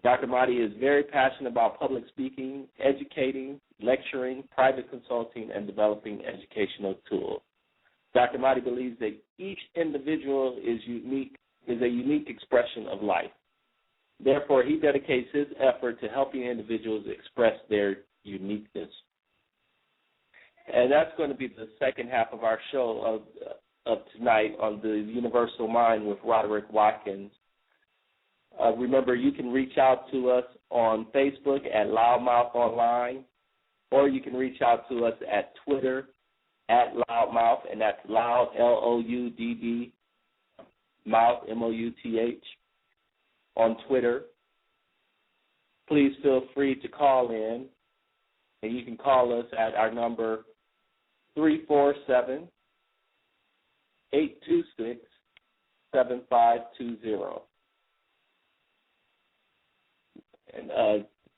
Speaker 2: Dr. Madi is very passionate about public speaking, educating, lecturing, private consulting, and developing educational tools. Dr. Madi believes that each individual is a unique expression of life. Therefore, he dedicates his effort to helping individuals express their uniqueness. And that's going to be the second half of our show of tonight on the Universal Mind with Roderick Watkins. Remember, you can reach out to us on Facebook at Loudmouth Online, or you can reach out to us at Twitter at Loudmouth, and that's Loud, L-O-U-D-D, Mouth, M-O-U-T-H, on Twitter. Please feel free to call in, and you can call us at our number 347-826-7520.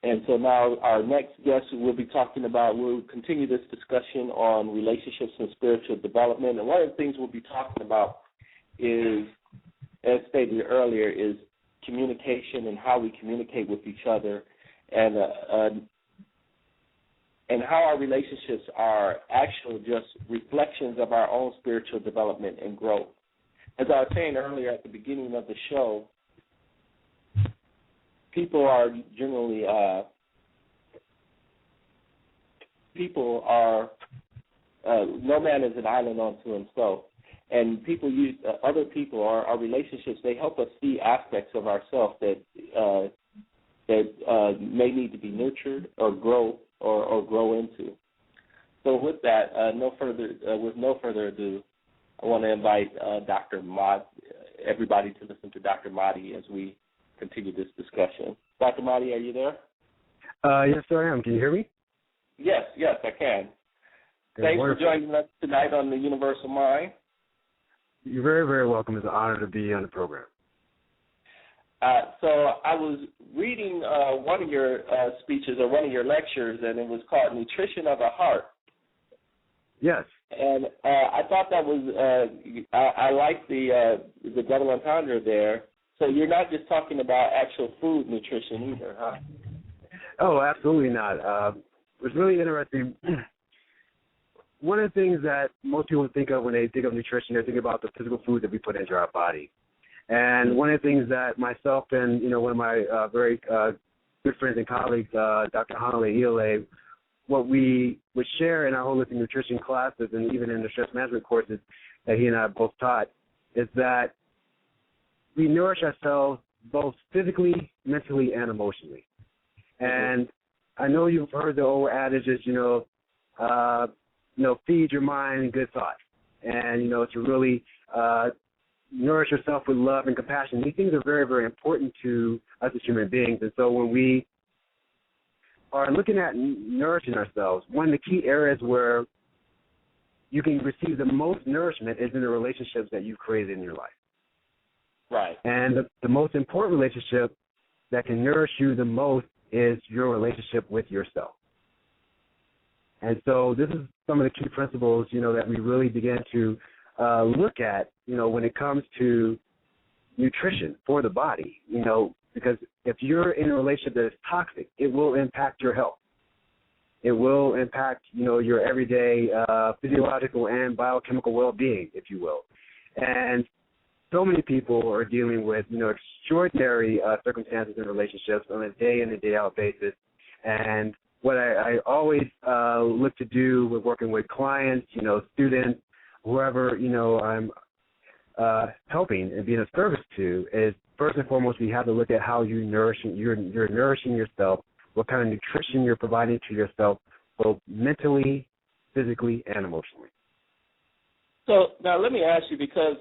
Speaker 2: And so now our next guest we'll continue this discussion on relationships and spiritual development. And one of the things we'll be talking about is, as stated earlier, is communication and how we communicate with each other, and how our relationships are actually just reflections of our own spiritual development and growth. As I was saying earlier at the beginning of the show, people are generally no man is an island unto himself, and people use other people, our relationships. They help us see aspects of ourselves that may need to be nurtured or grow into. So with that, with no further ado, I want to invite everybody to listen to Dr. Madi as we continue this discussion. Dr. Madi, are you there?
Speaker 6: Yes, sir, I am. Can you hear me?
Speaker 2: Yes, I can. Thanks for joining us tonight on the Universal Mind.
Speaker 6: You're very, very welcome. It's an honor to be on the program.
Speaker 2: So I was reading one of your speeches or one of your lectures, and it was called Nutrition of the Heart.
Speaker 6: Yes.
Speaker 2: And I thought that was I like the double entendre there. So you're not just talking about actual food nutrition either, huh?
Speaker 6: Oh, absolutely not. It's really interesting. One of the things that most people think of when they think of nutrition, they think about the physical food that we put into our body. And one of the things that myself and, one of my very good friends and colleagues, Dr. Hanale Ile, what we would share in our holistic nutrition classes and even in the stress management courses that he and I both taught is that we nourish ourselves both physically, mentally, and emotionally. And I know you've heard the old adages, feed your mind and good thoughts. And, to really nourish yourself with love and compassion. These things are very, very important to us as human beings. And so when we are looking at nourishing ourselves, one of the key areas where you can receive the most nourishment is in the relationships that you've created in your life.
Speaker 2: Right.
Speaker 6: And the most important relationship that can nourish you the most is your relationship with yourself. And so this is some of the key principles, that we really begin to look at, when it comes to nutrition for the body, because if you're in a relationship that is toxic, it will impact your health. It will impact, your everyday physiological and biochemical well-being, if you will. And so many people are dealing with, extraordinary circumstances in relationships on a day in and day out basis. And what I always look to do with working with clients, students, whoever, I'm helping and being of service to is first and foremost, we have to look at how you're nourishing yourself, what kind of nutrition you're providing to yourself, both mentally, physically, and emotionally.
Speaker 2: So now let me ask you, because,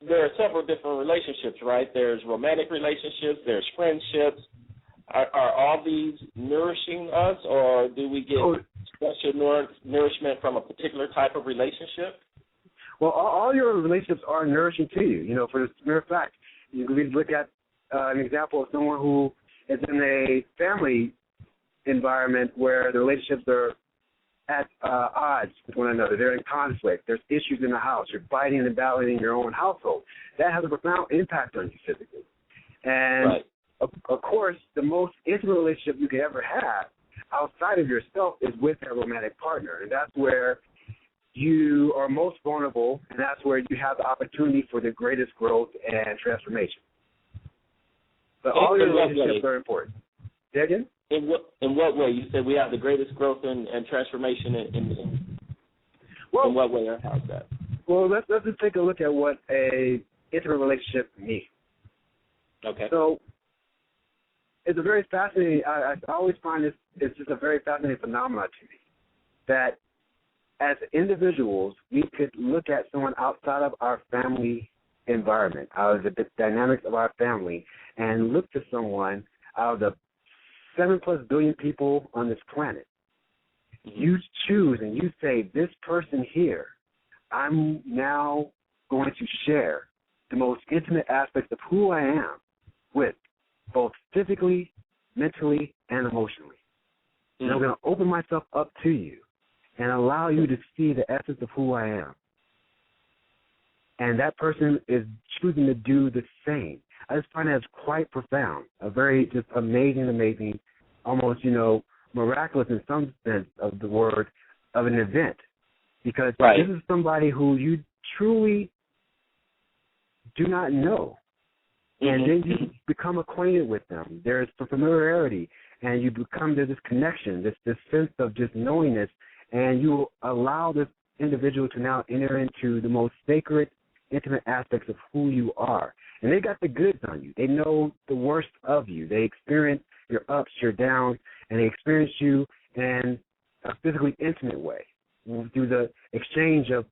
Speaker 2: there are several different relationships, right? There's romantic relationships, there's friendships. Are all these nourishing us, or do we get special nourishment from a particular type of relationship?
Speaker 6: Well, all your relationships are nourishing to you. For the mere fact, you can look at an example of someone who is in a family environment where the relationships are at odds with one another. They're in conflict. There's issues in the house. You're fighting and battling in your own household. That has a profound impact on you physically. And,
Speaker 2: right.
Speaker 6: Of course, the most intimate relationship you can ever have outside of yourself is with that romantic partner. And that's where you are most vulnerable, and that's where you have the opportunity for the greatest growth and transformation. But all your relationships are important. Say again?
Speaker 2: In what way? You said we have the greatest growth and transformation in what way or how's that?
Speaker 6: Well, let's just take a look at what a intimate relationship means.
Speaker 2: Okay.
Speaker 6: So it's a very fascinating, I always find this, it's just a very fascinating phenomenon to me, that as individuals, we could look at someone outside of our family environment, out of the dynamics of our family, and look to someone out of the 7+ billion people on this planet. You choose and you say, this person here, I'm now going to share the most intimate aspects of who I am with, both physically, mentally, and emotionally. And I'm going to open myself up to you and allow you to see the essence of who I am. And that person is choosing to do the same. I just find that it's quite profound, a very just amazing, almost, miraculous in some sense of the word, of an event. Because this is somebody who you truly do not know. And then you become acquainted with them. There's some familiarity, and you become, there's this connection, this sense of just knowingness, and you allow this individual to now enter into the most sacred, intimate aspects of who you are. And they got the goods on you. They know the worst of you. They experience your ups, your downs, and they experience you in a physically intimate way through the exchange of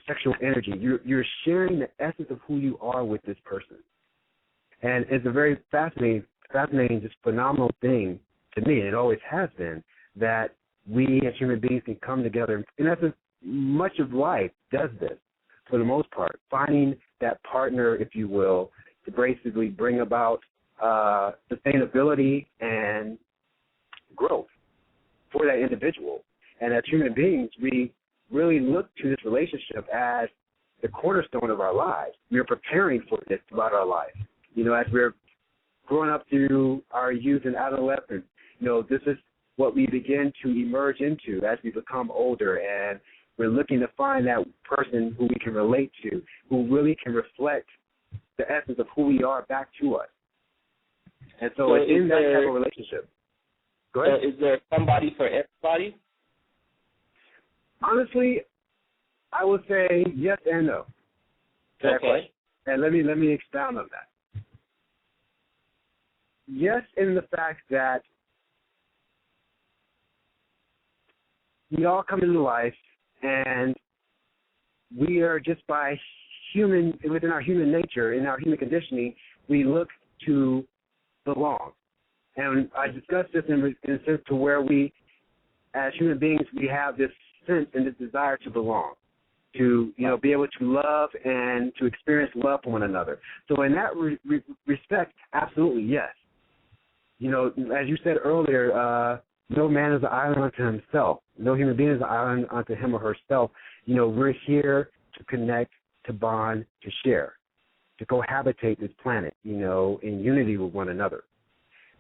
Speaker 6: sexual energy. You're sharing the essence of who you are with this person. And it's a very fascinating, just phenomenal thing to me, and it always has been, that we as human beings can come together. And that's much of life does this. for the most part, finding that partner, if you will, to basically bring about sustainability and growth for that individual. And as human beings, we really look to this relationship as the cornerstone of our lives. We are preparing for this throughout our life. You know, as we're growing up through our youth and adolescence, you know, this is what we begin to emerge into as we become older, and we're looking to find that person who we can relate to, who really can reflect the essence of who we are back to us. And so it's in that type of relationship. Go ahead.
Speaker 2: So is there somebody for everybody?
Speaker 6: Honestly, I would say yes and no.
Speaker 2: Okay.
Speaker 6: And let me expound on that. Yes, in the fact that we all come into life, and we are just within our human nature, in our human conditioning, we look to belong. And I discussed this in a sense to where we, as human beings, we have this sense and this desire to belong, to be able to love and to experience love for one another. So in that respect, absolutely yes. You know, as you said earlier, no man is an island unto himself. No human being is an island unto him or herself. You know, we're here to connect, to bond, to share, to cohabitate this planet, you know, in unity with one another.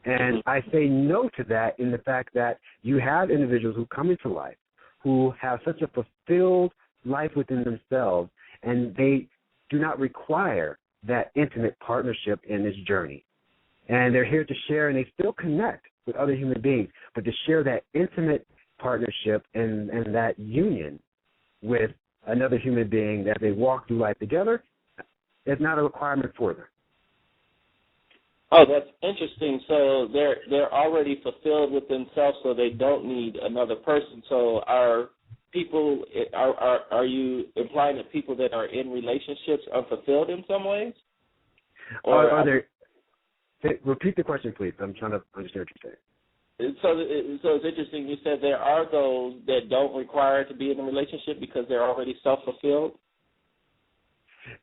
Speaker 6: And I say no to that in the fact that you have individuals who come into life who have such a fulfilled life within themselves, and they do not require that intimate partnership in this journey. And they're here to share, and they still connect with other human beings, but to share that intimate partnership and that union with another human being that they walk through life together is not a requirement for them.
Speaker 2: Oh, that's interesting. So they're already fulfilled with themselves, so they don't need another person. So are you implying that people that are in relationships are fulfilled in some ways? Or
Speaker 6: are there? Repeat the question, please. I'm trying to understand what you're saying.
Speaker 2: So it's interesting. You said there are those that don't require to be in a relationship because they're already self-fulfilled.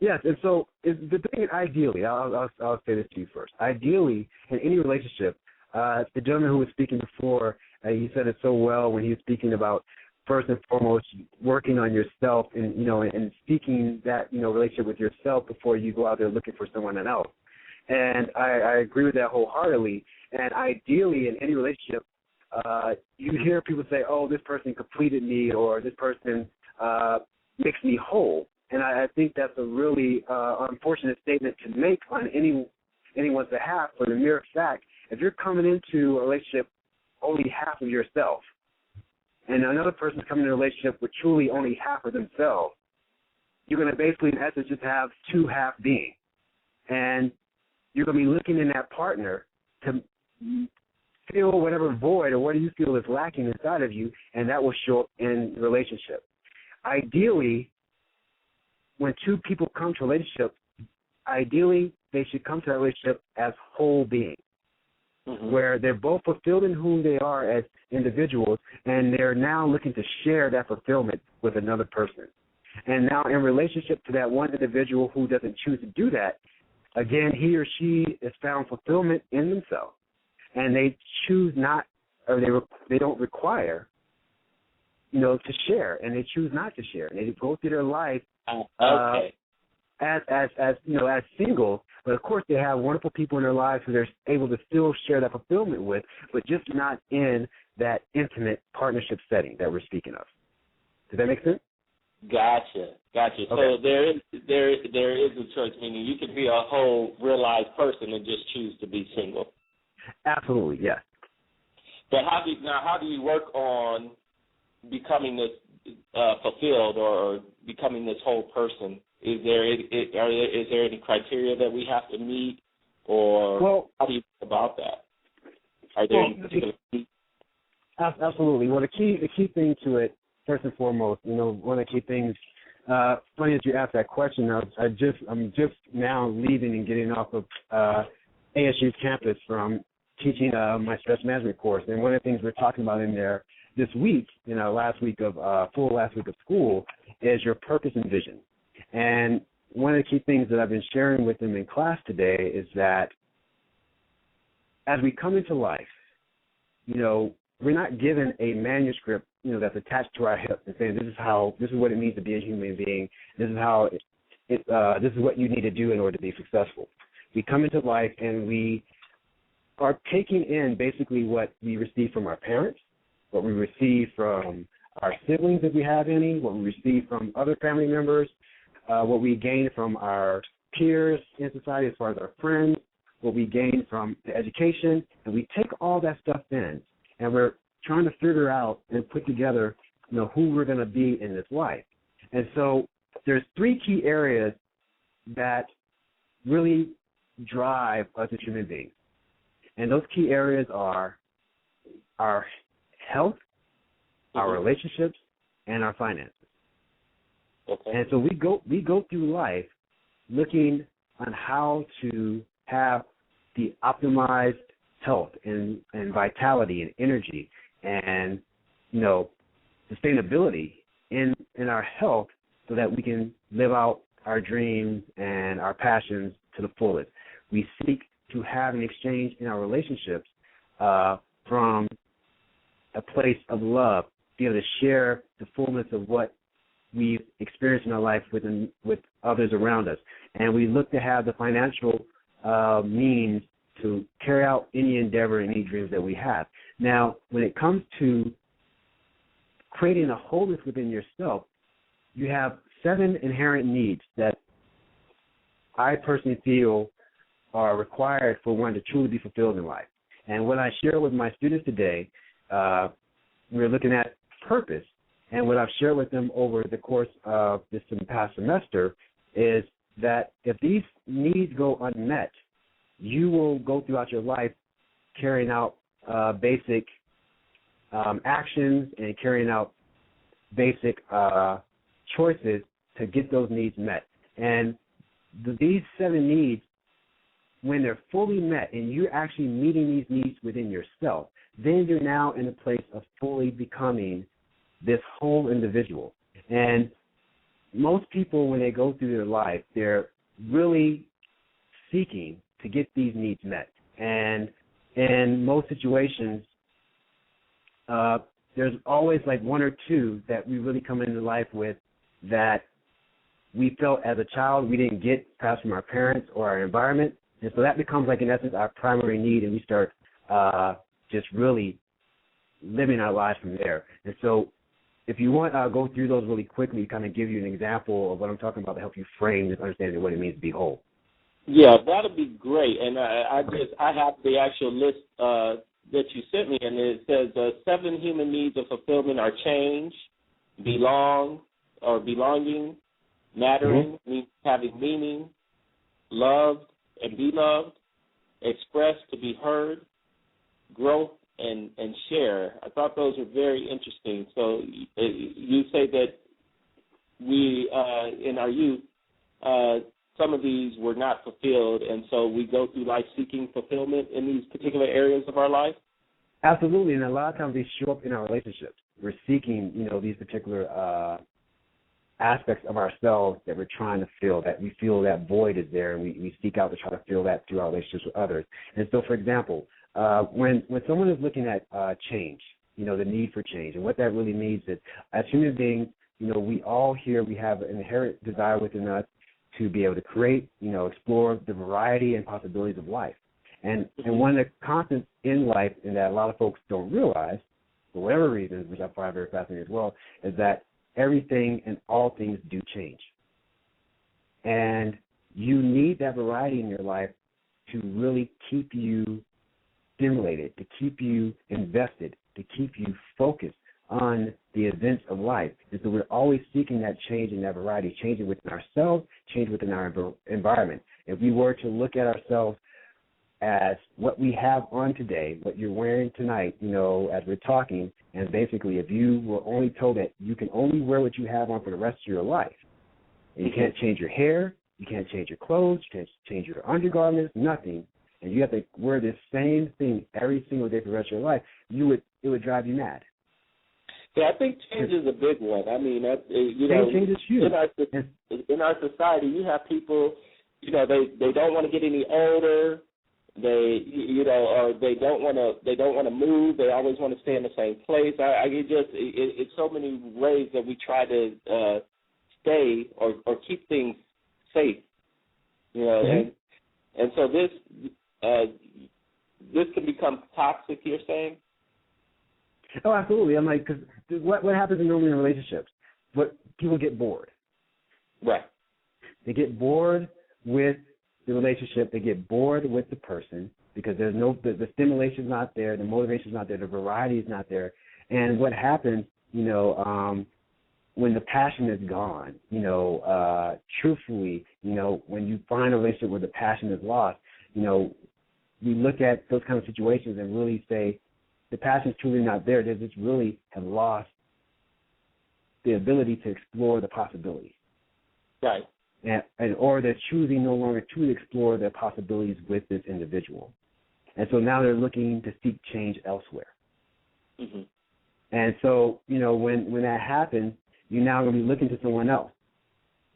Speaker 6: Yes, and so the thing, ideally, I'll say this to you first. Ideally, in any relationship, the gentleman who was speaking before, he said it so well when he was speaking about first and foremost working on yourself and seeking that relationship with yourself before you go out there looking for someone else. And I agree with that wholeheartedly. And ideally, in any relationship, you hear people say, "Oh, this person completed me," or "This person makes me whole." And I think that's a really unfortunate statement to make on anyone's behalf, for the mere fact, if you're coming into a relationship only half of yourself, and another person's coming into a relationship with truly only half of themselves, you're going to basically, in essence, just have two half beings. And you're going to be looking in that partner to fill whatever void or what you feel is lacking inside of you, and that will show up in the relationship. Ideally, when two people come to a relationship, ideally they should come to that relationship as whole beings, where they're both fulfilled in who they are as individuals, and they're now looking to share that fulfillment with another person. And now in relationship to that one individual who doesn't choose to do that, again, he or she has found fulfillment in themselves, and they choose not, or they don't require, to share, and they choose not to share. And they go through their life as single, but of course they have wonderful people in their lives who they're able to still share that fulfillment with, but just not in that intimate partnership setting that we're speaking of. Does that make sense?
Speaker 2: Gotcha. Okay. So there is a choice, meaning you can be a whole realized person and just choose to be single.
Speaker 6: Absolutely, yes.
Speaker 2: But how do you work on becoming this fulfilled or becoming this whole person? Is there any criteria that we have to meet, or how do you think about that? Are there any particular needs?
Speaker 6: Absolutely. Well, the key thing to it, first and foremost, one of the key things. Funny that you asked that question. I'm just now leaving and getting off of ASU's campus from teaching my stress management course, and one of the things we're talking about in there this week, last week of school, is your purpose and vision. And one of the key things that I've been sharing with them in class today is that as we come into life, we're not given a manuscript, that's attached to our hip and saying this is what it means to be a human being. This is how this is what you need to do in order to be successful. We come into life and we are taking in basically what we receive from our parents, what we receive from our siblings if we have any, what we receive from other family members, what we gain from our peers in society as far as our friends, what we gain from the education, and we take all that stuff in, and we're trying to figure out and put together, who we're going to be in this life. And so there's 3 key areas that really drive us as human beings. And those key areas are our health, our relationships, and our finances.
Speaker 2: Okay.
Speaker 6: And so we go through life looking on how to have the optimized health and vitality and energy and, sustainability in our health so that we can live out our dreams and our passions to the fullest. We seek to have an exchange in our relationships from a place of love, be able to share the fullness of what we've experienced in our life with others around us. And we look to have the financial means to carry out any endeavor and any dreams that we have. Now, when it comes to creating a wholeness within yourself, you have 7 inherent needs that I personally feel are required for one to truly be fulfilled in life. And what I share with my students today, we're looking at purpose. And what I've shared with them over the course of this past semester is that if these needs go unmet, you will go throughout your life carrying out basic actions and carrying out basic choices to get those needs met. And these 7 needs, when they're fully met and you're actually meeting these needs within yourself, then you're now in a place of fully becoming this whole individual. And most people, when they go through their life, they're really seeking to get these needs met. And in most situations, there's always like 1 or 2 that we really come into life with that we felt as a child we didn't get perhaps from our parents or our environment. And so that becomes like, in essence, our primary need, and we start just really living our lives from there. And so if you want, I'll go through those really quickly, kind of give you an example of what I'm talking about to help you frame this understanding of what it means to be whole.
Speaker 2: Yeah, that'd be great. And I have the actual list that you sent me, and it says 7 human needs of fulfillment are change, belonging, mattering, means having meaning, loved and be loved, express, to be heard, growth, and share. I thought those were very interesting. So you say that we, in our youth, some of these were not fulfilled, and so we go through life seeking fulfillment in these particular areas of our life?
Speaker 6: Absolutely, and a lot of times they show up in our relationships. We're seeking, these particular aspects of ourselves that we're trying to fill, that we feel that void is there, and we seek out to try to fill that through our relationships with others. And so, for example, when someone is looking at change, the need for change, and what that really means is, as human beings, we all here, we have an inherent desire within us to be able to create, explore the variety and possibilities of life. And one of the constants in life, and that a lot of folks don't realize, for whatever reason, which I find very fascinating as well, is that everything and all things do change. And you need that variety in your life to really keep you stimulated, to keep you invested, to keep you focused on the events of life. And so we're always seeking that change and that variety, changing within ourselves, change within our environment. If we were to look at ourselves as what we have on today, what you're wearing tonight, as we're talking, and basically if you were only told that you can only wear what you have on for the rest of your life, and you can't change your hair, you can't change your clothes, you can't change your undergarments, nothing, and you have to wear this same thing every single day for the rest of your life, it would drive you mad.
Speaker 2: Yeah, I think change is a big one. I mean,
Speaker 6: change is huge.
Speaker 2: In our society, you have people, they don't want to get any older. Or they don't want to move. They always want to stay in the same place. It's so many ways that we try to stay or keep things safe. And so this can become toxic. You're saying?
Speaker 6: Oh, absolutely. I'm like, because what happens normally in relationships? People get bored.
Speaker 2: Right.
Speaker 6: They get bored with the relationship. They get bored with the person because there's the stimulation's not there, the motivation's not there, the variety is not there. And what happens, when the passion is gone, truthfully, when you find a relationship where the passion is lost, we look at those kind of situations and really say the passion is truly not there. They just really have lost the ability to explore the possibilities.
Speaker 2: Right.
Speaker 6: Or they're choosing no longer to explore their possibilities with this individual. And so now they're looking to seek change elsewhere.
Speaker 2: Mm-hmm.
Speaker 6: And so, when that happens, you're now going to be looking to someone else.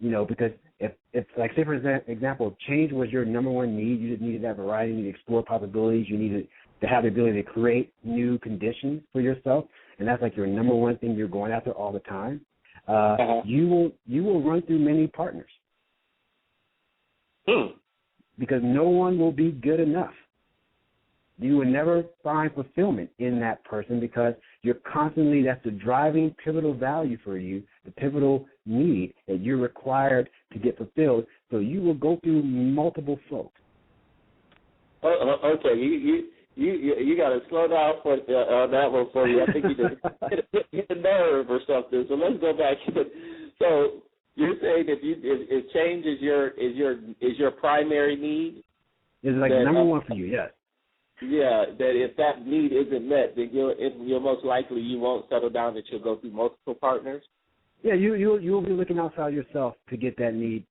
Speaker 6: Because if like, say, for example, change was your number one need, you just needed that variety, you needed to explore possibilities, you needed to have the ability to create new conditions for yourself, and that's like your number one thing you're going after all the time, you will run through many partners. Because no one will be good enough. You will never find fulfillment in that person because you're constantly, that's the driving pivotal value for you, the pivotal need that you're required to get fulfilled. So you will go through multiple folks.
Speaker 2: Okay, you got to slow down for that one for you. I think you just hit a nerve or something. So let's go back. So you're saying if change is your primary need,
Speaker 6: it's like number one for you, yes.
Speaker 2: Yeah, that if that need isn't met, then you're most likely you won't settle down. That you'll go through multiple partners.
Speaker 6: Yeah, you'll be looking outside yourself to get that need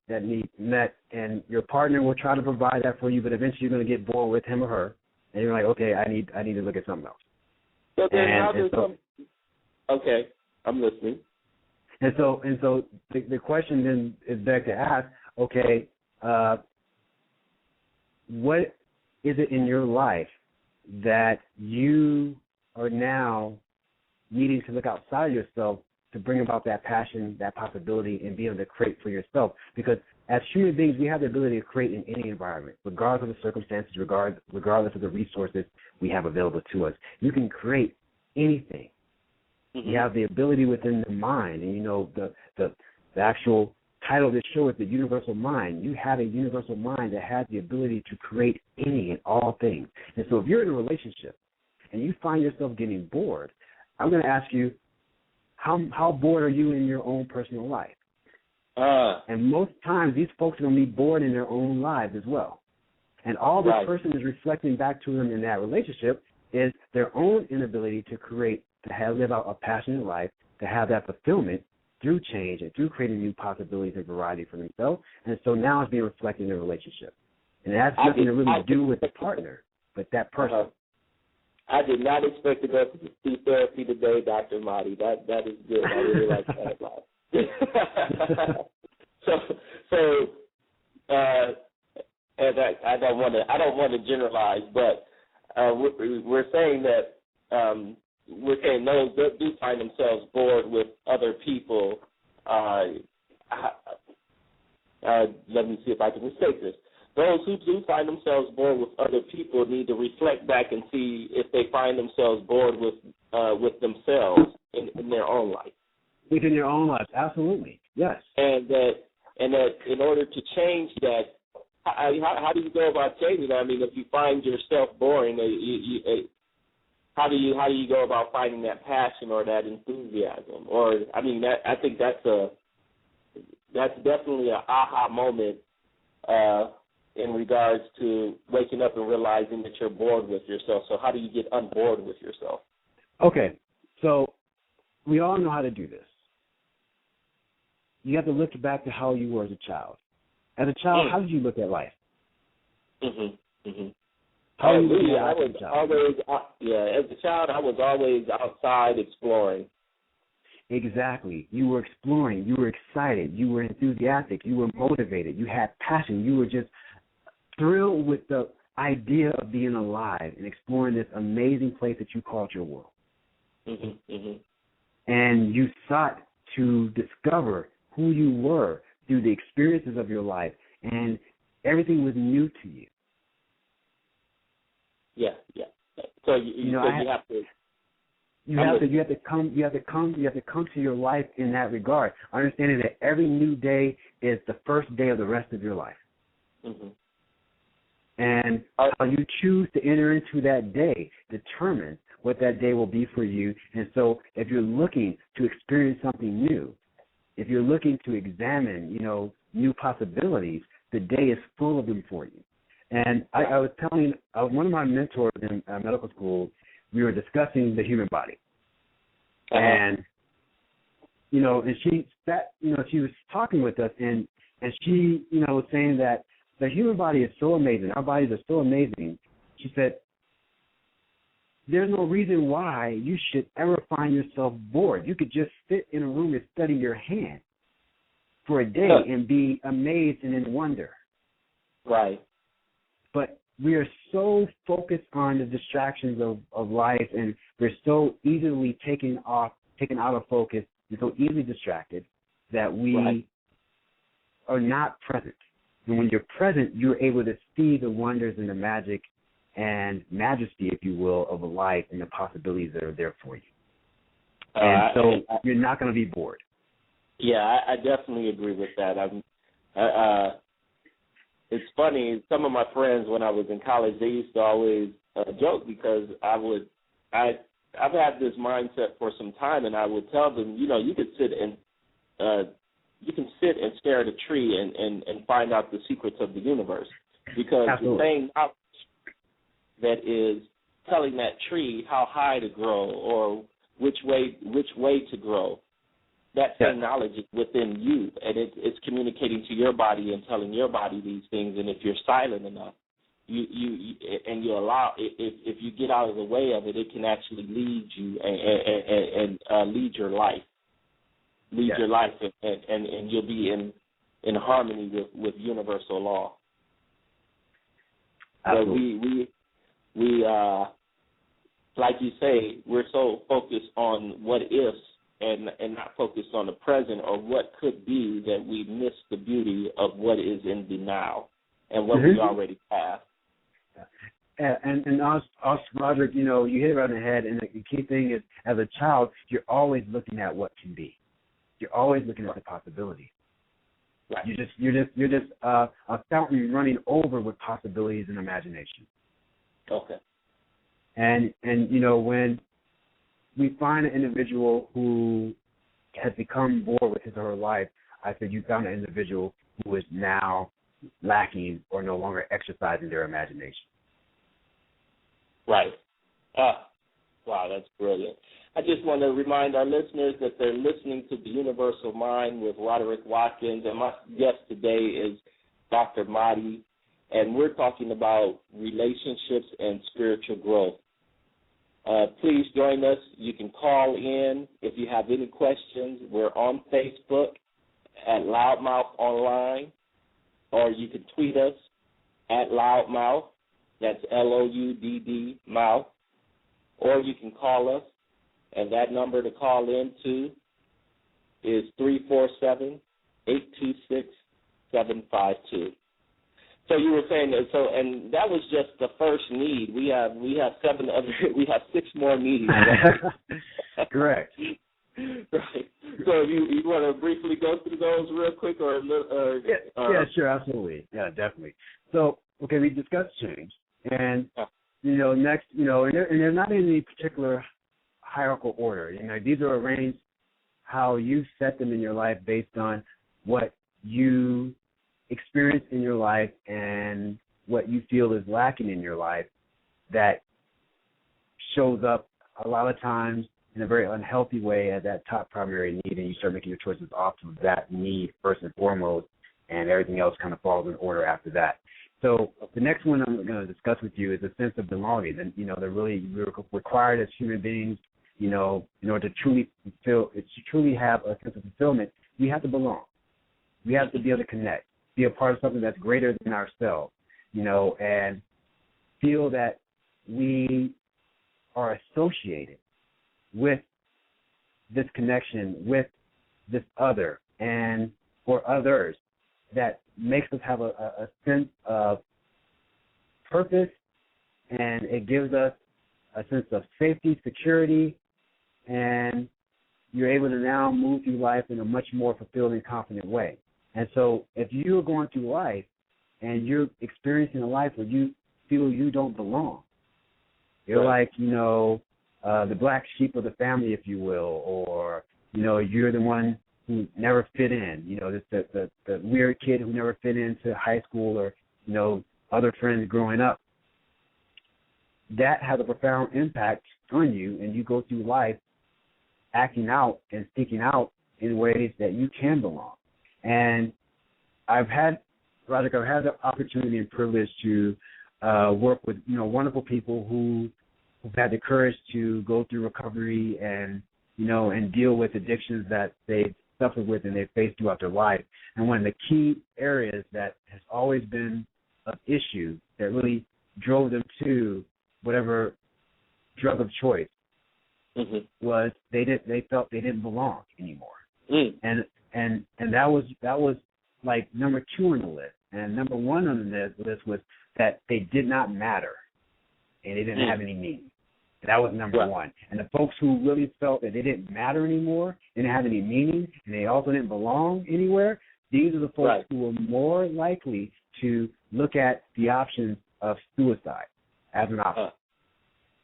Speaker 6: met, and your partner will try to provide that for you. But eventually, you're going to get bored with him or her, and you're like, okay, I need to look at something else.
Speaker 2: So then okay, I'm listening.
Speaker 6: And so the question then is back to ask, okay, what is it in your life that you are now needing to look outside yourself to bring about that passion, that possibility, and be able to create for yourself? Because as human beings, we have the ability to create in any environment, regardless of the circumstances, regardless of the resources we have available to us. You can create anything. Mm-hmm. You have the ability within the mind, and the actual title of this show is The Universal Mind. You have a universal mind that has the ability to create any and all things. And so if you're in a relationship and you find yourself getting bored, I'm going to ask you, how bored are you in your own personal life? And most times these folks are going to be bored in their own lives as well. And all this person is reflecting back to them in that relationship is their own inability to create, to live out a passionate life, to have that fulfillment through change and through creating new possibilities and variety for themselves. And so now it's being reflected in their relationship. And it has nothing to really do with the partner, but that person.
Speaker 2: I did not expect to go through therapy today, Dr. Mahdi. That is good. I really like that a lot. And I don't want to generalize, but we're saying that those that do find themselves bored with other people. Let me see if I can mistake this. Those who do find themselves bored with other people need to reflect back and see if they find themselves bored with themselves in their own life.
Speaker 6: Within your own life, absolutely, yes.
Speaker 2: And that in order to change that, how do you go about changing that? I mean, if you find yourself boring, how do you go about finding that passion or that enthusiasm? Or I mean, I think that's definitely an aha moment in regards to waking up and realizing that you're bored with yourself. So how do you get unbored with yourself?
Speaker 6: Okay, so we all know how to do this. You have to look back to how you were as a child. As a child, how did you look at life?
Speaker 2: Mm-hmm. Mm-hmm.
Speaker 6: Hallelujah.
Speaker 2: As a child, I was always outside exploring.
Speaker 6: Exactly. You were exploring. You were excited. You were enthusiastic. You were motivated. You had passion. You were just thrilled with the idea of being alive and exploring this amazing place that you called your world.
Speaker 2: Mm-hmm, mm-hmm.
Speaker 6: And you sought to discover who you were through the experiences of your life, and everything was new to you.
Speaker 2: Yeah. So you have to. You have to come to your life in that regard, understanding that every new day is the first day of the rest of your life. Mm-hmm.
Speaker 6: And how you choose to enter into that day determines what that day will be for you. And so if you're looking to experience something new, if you're looking to examine, new possibilities, the day is full of them for you. And I was telling one of my mentors in medical school, we were discussing the human body. And, and she was talking with us, and she, was saying that the human body is so amazing. Our bodies are so amazing. She said, there's no reason why you should ever find yourself bored. You could just sit in a room and study your hand for a day and be amazed and in wonder.
Speaker 2: Right.
Speaker 6: But we are so focused on the distractions of life, and we're so easily taken out of focus and so easily distracted that we are not present. And when you're present, you're able to see the wonders and the magic and majesty, if you will, of life and the possibilities that are there for you. And so you're not going to be bored.
Speaker 2: Yeah, I definitely agree with that. It's funny, some of my friends when I was in college, they used to always joke because I've had this mindset for some time, and I would tell them, you could sit and stare at a tree and find out the secrets of the universe, because
Speaker 6: Absolutely.
Speaker 2: The same knowledge that is telling that tree how high to grow or which way to grow, that same knowledge is within you, and it's communicating to your body and telling your body these things. And if you're silent enough, you allow, if you get out of the way of it, it can actually lead you and lead your life. Your life, and you'll be in harmony with universal law.
Speaker 6: Absolutely.
Speaker 2: But we like you say, we're so focused on what ifs and not focused on the present or what could be, that we miss the beauty of what is in the now and what we already have.
Speaker 6: And us, Roderick, you hit it right on the head. And the key thing is, as a child, you're always looking at what can be. You're always looking at the possibility.
Speaker 2: Right.
Speaker 6: You're just a fountain running over with possibilities and imagination.
Speaker 2: Okay.
Speaker 6: And when we find an individual who has become bored with his or her life, I said you found an individual who is now lacking or no longer exercising their imagination.
Speaker 2: Right. Wow, that's brilliant. I just want to remind our listeners that they're listening to The Universal Mind with Roderick Watkins, and my guest today is Dr. Mahdi, and we're talking about relationships and spiritual growth. Please join us. You can call in if you have any questions. We're on Facebook at Loudmouth Online, or you can tweet us at Loudmouth. That's L-O-U-D-D, mouth. Or you can call us, and that number to call in to is 347-826-752. So you were saying that, and that was just the first need. We have 6 more needs.
Speaker 6: Correct.
Speaker 2: Right. So you want to briefly go through those real quick, or
Speaker 6: yeah, sure, absolutely, yeah, definitely. So we discussed change, and next, and they're not in any particular hierarchical order. These are arranged how you set them in your life based on what you experience in your life and what you feel is lacking in your life that shows up a lot of times in a very unhealthy way as that top primary need, and you start making your choices off of that need first and foremost, and everything else kind of falls in order after that. So the next one I'm going to discuss with you is a sense of belonging. And, they're really required as human beings, in order to truly truly have a sense of fulfillment, we have to belong. We have to be able to connect, be a part of something that's greater than ourselves, and feel that we are associated with this connection, with this other and or others, that makes us have a sense of purpose, and it gives us a sense of safety, security, and you're able to now move through life in a much more fulfilling, confident way. And so if you're going through life and you're experiencing a life where you feel you don't belong, you're like, the black sheep of the family, if you will, or, you're the one who never fit in, the weird kid who never fit into high school or, other friends growing up. That has a profound impact on you, and you go through life acting out and speaking out in ways that you can belong. And Roderick, I've had the opportunity and privilege to work with, wonderful people who've had the courage to go through recovery and, and deal with addictions that they've suffered with and they've faced throughout their life. And one of the key areas that has always been an issue that really drove them to whatever drug of choice was they felt they didn't belong anymore. And that was like number 2 on the list. And number 1 on the list was that they did not matter and they didn't have any meaning. That was number 1. And the folks who really felt that they didn't matter anymore, didn't have any meaning, and they also didn't belong anywhere, these are the folks who were more likely to look at the option of suicide as an option.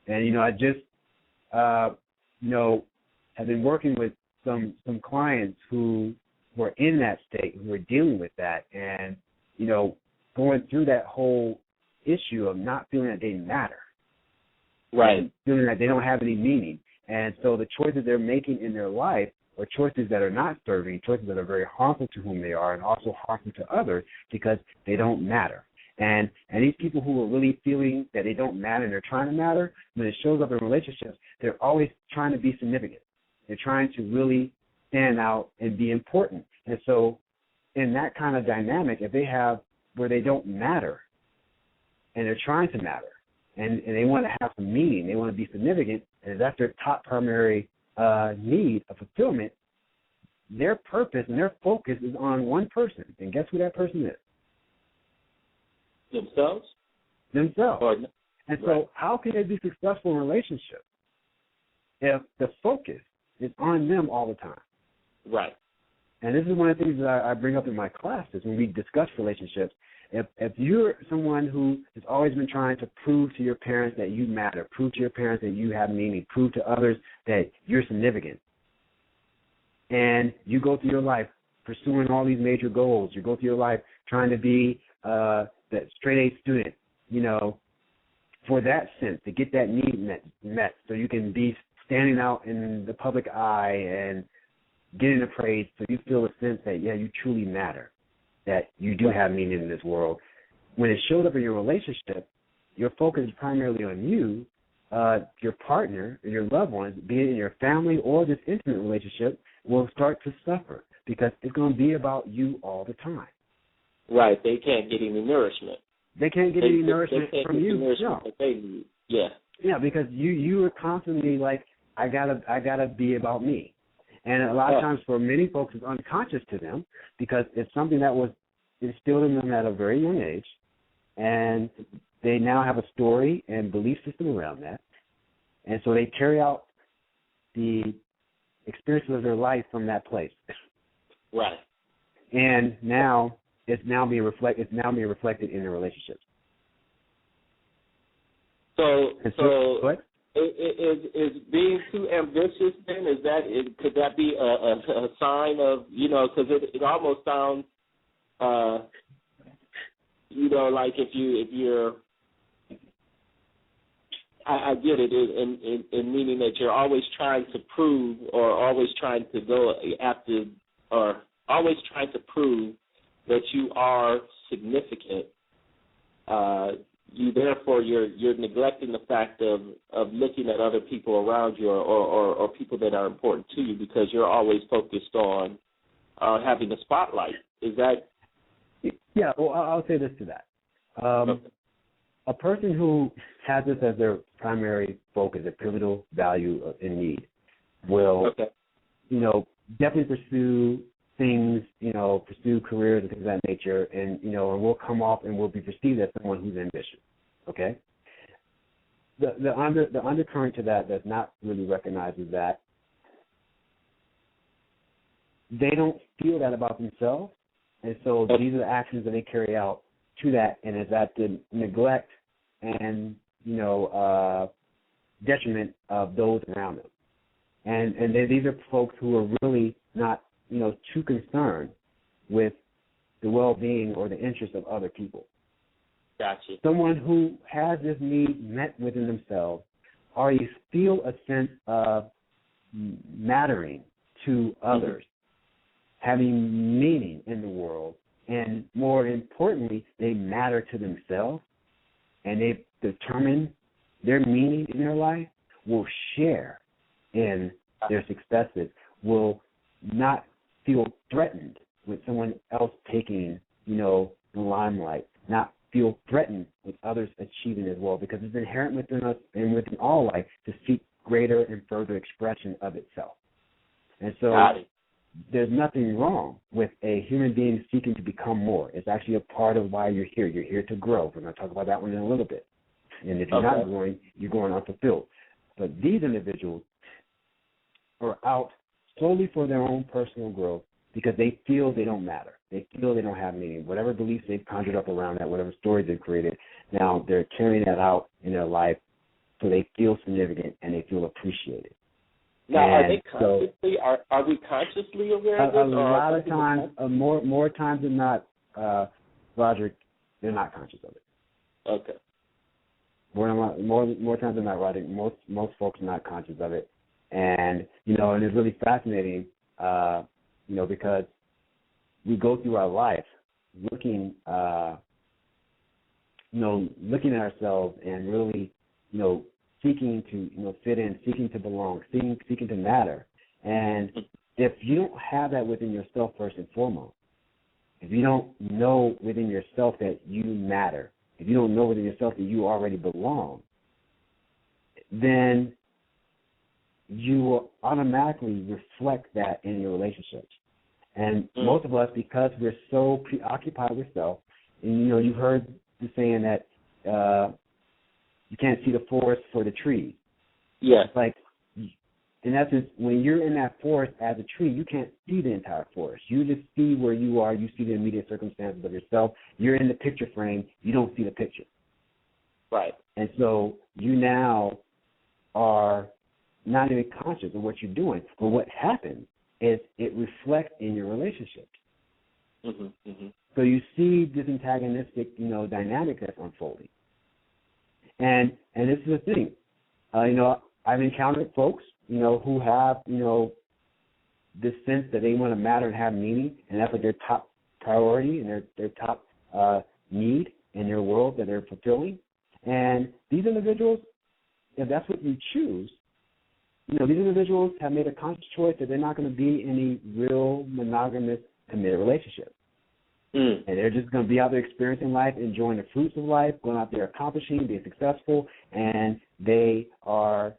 Speaker 6: And, I just, have been working with some clients who were in that state, who were dealing with that, and, going through that whole issue of not feeling that they matter. Right. Feeling that they don't have any meaning. And so the choices they're making in their life are choices that are not serving, choices that are very harmful to whom they are and also harmful to others because they don't matter. And these people who are really feeling that they don't matter and they're trying to matter, when it shows up in relationships, they're always trying to be significant. They're trying to really stand out and be important. And so in that kind of dynamic, if they have where they don't matter and they're trying to matter and they want to have some meaning, they want to be significant, and that's their top primary need of fulfillment, their purpose and their focus is on one person. And guess who that person is?
Speaker 2: Themselves.
Speaker 6: And so how can they be successful in relationships if the focus is on them all the time?
Speaker 2: Right.
Speaker 6: And this is one of the things that I bring up in my classes when we discuss relationships. If you're someone who has always been trying to prove to your parents that you matter, prove to your parents that you have meaning, prove to others that you're significant, and you go through your life pursuing all these major goals, you go through your life trying to be that straight A student, for that sense, to get that need met so you can be standing out in the public eye and getting praise so you feel a sense that, you truly matter, that you do have meaning in this world. When it shows up in your relationship, your focus is primarily on you, your partner, your loved ones, be it in your family or this intimate relationship, will start to suffer because it's going to be about you all the time.
Speaker 2: Right. They can't get any nourishment.
Speaker 6: They can't get any nourishment from you.
Speaker 2: That they need. Yeah.
Speaker 6: Yeah, because you are constantly like, I gotta be about me. And a lot of times for many folks it's unconscious to them because it's something that was instilled in them at a very young age, and they now have a story and belief system around that. And so they carry out the experiences of their life from that place.
Speaker 2: Right.
Speaker 6: And now it's now being reflected in their relationships.
Speaker 2: So
Speaker 6: what?
Speaker 2: Is being too ambitious then? Could that be a sign of, because it almost sounds, like if you're, I get it in meaning that you're always trying to prove or always trying to go after or always trying to prove that you are significant. you're neglecting the fact of looking at other people around you or people that are important to you because you're always focused on having the spotlight. Is that?
Speaker 6: Yeah. Well, I'll say this to that.
Speaker 2: Okay.
Speaker 6: A person who has this as their primary focus, a pivotal value and need, will, definitely pursue things, pursue careers and things of that nature, and will come off and will be perceived as someone who's ambitious. Okay. The undercurrent to that that's not really recognized is that they don't feel that about themselves, and so these are the actions that they carry out to that, and is at the neglect and detriment of those around them. And these are folks who are really not too concerned with the well-being or the interests of other people.
Speaker 2: Gotcha.
Speaker 6: Someone who has this need met within themselves already feel a sense of mattering to others, having meaning in the world, and more importantly, they matter to themselves, and they determine their meaning in their life, will share in their successes, will not feel threatened with someone else taking, the limelight, not feel threatened with others achieving as well, because it's inherent within us and within all life to seek greater and further expression of itself. And so there's nothing wrong with a human being seeking to become more. It's actually a part of why you're here. You're here to grow. We're going to talk about that one in a little bit. And if you're not growing, you're going unfulfilled. But these individuals are out solely for their own personal growth because they feel they don't matter. They feel they don't have meaning. Whatever beliefs they've conjured up around that, whatever stories they've created, now they're carrying that out in their life so they feel significant and they feel appreciated.
Speaker 2: Now, are they consciously? Are we consciously aware of this?
Speaker 6: A lot of times, more times than not, Roderick, they're not conscious of it.
Speaker 2: Okay.
Speaker 6: More times than not, Roderick, most folks are not conscious of it, and and it's really fascinating, because we go through our life looking at ourselves and really, seeking to, fit in, seeking to belong, seeking to matter. And if you don't have that within yourself first and foremost, if you don't know within yourself that you matter, if you don't know within yourself that you already belong, then you will automatically reflect that in your relationships. And most of us, because we're so preoccupied with self, and you've heard the saying that you can't see the forest for the trees.
Speaker 2: Yeah.
Speaker 6: It's like, in essence, when you're in that forest as a tree, you can't see the entire forest. You just see where you are. You see the immediate circumstances of yourself. You're in the picture frame. You don't see the picture.
Speaker 2: Right.
Speaker 6: And so you now are not even conscious of what you're doing. But what happens is it reflects in your relationships.
Speaker 2: Mm-hmm, mm-hmm.
Speaker 6: So you see this antagonistic, dynamic that's unfolding. And this is the thing. I've encountered folks, who have, this sense that they want to matter and have meaning, and that's like their top priority and their top need in their world that they're fulfilling. And these individuals, if that's what you choose, these individuals have made a conscious choice that they're not going to be in a real monogamous, committed relationship. And they're just going to be out there experiencing life, enjoying the fruits of life, going out there accomplishing, being successful, and they are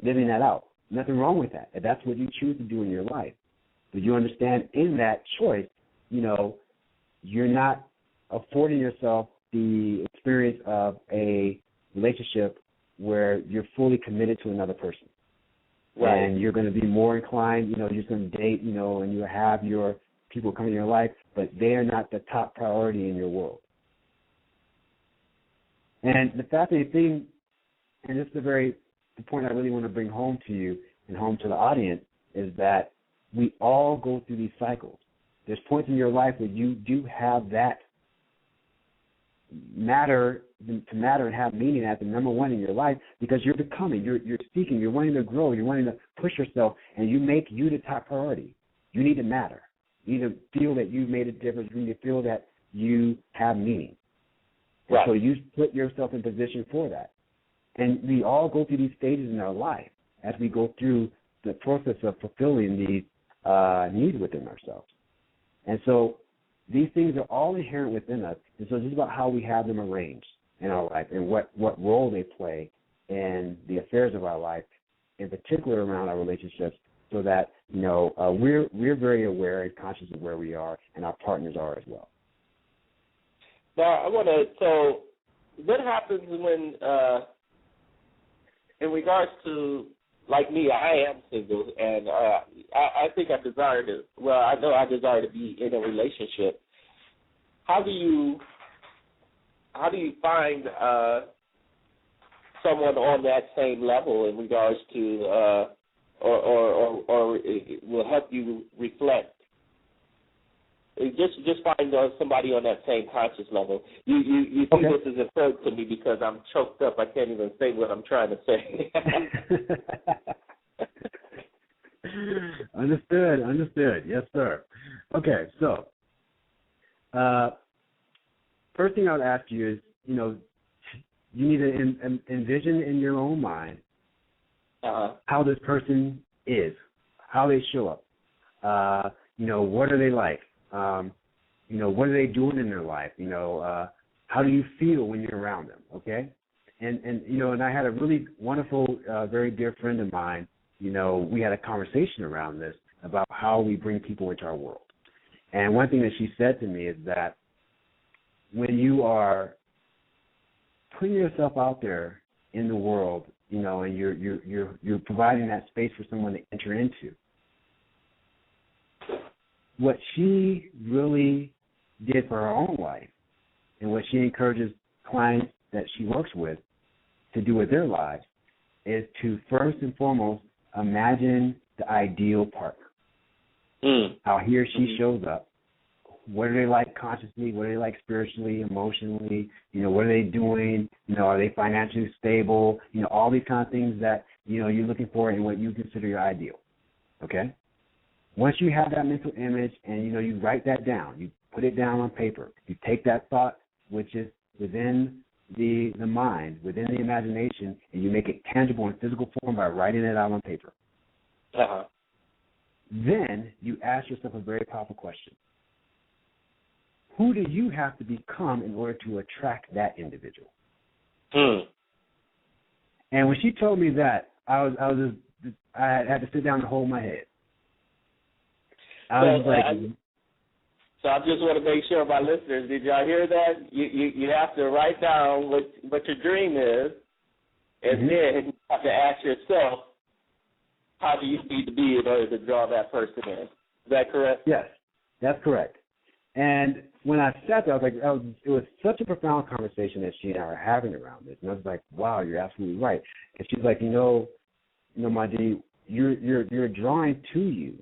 Speaker 6: living that out. Nothing wrong with that. If that's what you choose to do in your life. But you understand in that choice, you're not affording yourself the experience of a relationship where you're fully committed to another person. Right. And you're going to be more inclined, you're just going to date, and you have your people come in your life, but they are not the top priority in your world. And the fascinating thing, and this is the point I really want to bring home to you and home to the audience, is that we all go through these cycles. There's points in your life where you do have that matter and have meaning as the number one in your life, because you're becoming, you're seeking, you're wanting to grow, you're wanting to push yourself, and you make you the top priority. You need to matter. You need to feel that you've made a difference. You need to feel that you have meaning. And so you put yourself in position for that. And we all go through these stages in our life as we go through the process of fulfilling these needs within ourselves. And so these things are all inherent within us. And so it's just about how we have them arranged in our life and what role they play in the affairs of our life, in particular around our relationships, so that, we're very aware and conscious of where we are, and our partners are as well.
Speaker 2: Now, so what happens when, in regards to, like me, I am single, and I think I desire to be in a relationship. How do you find someone on that same level in regards to, or it will help you reflect? Just find somebody on that same conscious level. You think this is important to me because I'm choked up. I can't even say what I'm trying to say.
Speaker 6: Understood. Yes, sir. Okay, so first thing I would ask you is, you need to envision in your own mind how this person is, how they show up. What are they like? What are they doing in their life? How do you feel when you're around them? Okay, and I had a really wonderful, very dear friend of mine. We had a conversation around this about how we bring people into our world. And one thing that she said to me is that when you are putting yourself out there in the world, and you're providing that space for someone to enter into, what she really did for her own life and what she encourages clients that she works with to do with their lives is to first and foremost imagine the ideal partner, how he or she shows up. What are they like consciously? What are they like spiritually, emotionally? What are they doing? Are they financially stable? All these kind of things that, you're looking for in what you consider your ideal, okay? Once you have that mental image and, you write that down, you put it down on paper, you take that thought, which is within the mind, within the imagination, and you make it tangible in physical form by writing it out on paper. Then you ask yourself a very powerful question. Who do you have to become in order to attract that individual? And when she told me that, I had to sit down and hold my head. I
Speaker 2: just want to make sure my listeners, did y'all hear that? You have to write down what your dream is, and then you have to ask yourself, how do you need to be in order to draw that person in? Is that correct?
Speaker 6: Yes, that's correct. And when I sat there, I was like, it was such a profound conversation that she and I were having around this. And I was like, wow, you're absolutely right. And she's like, my D, you're drawing to you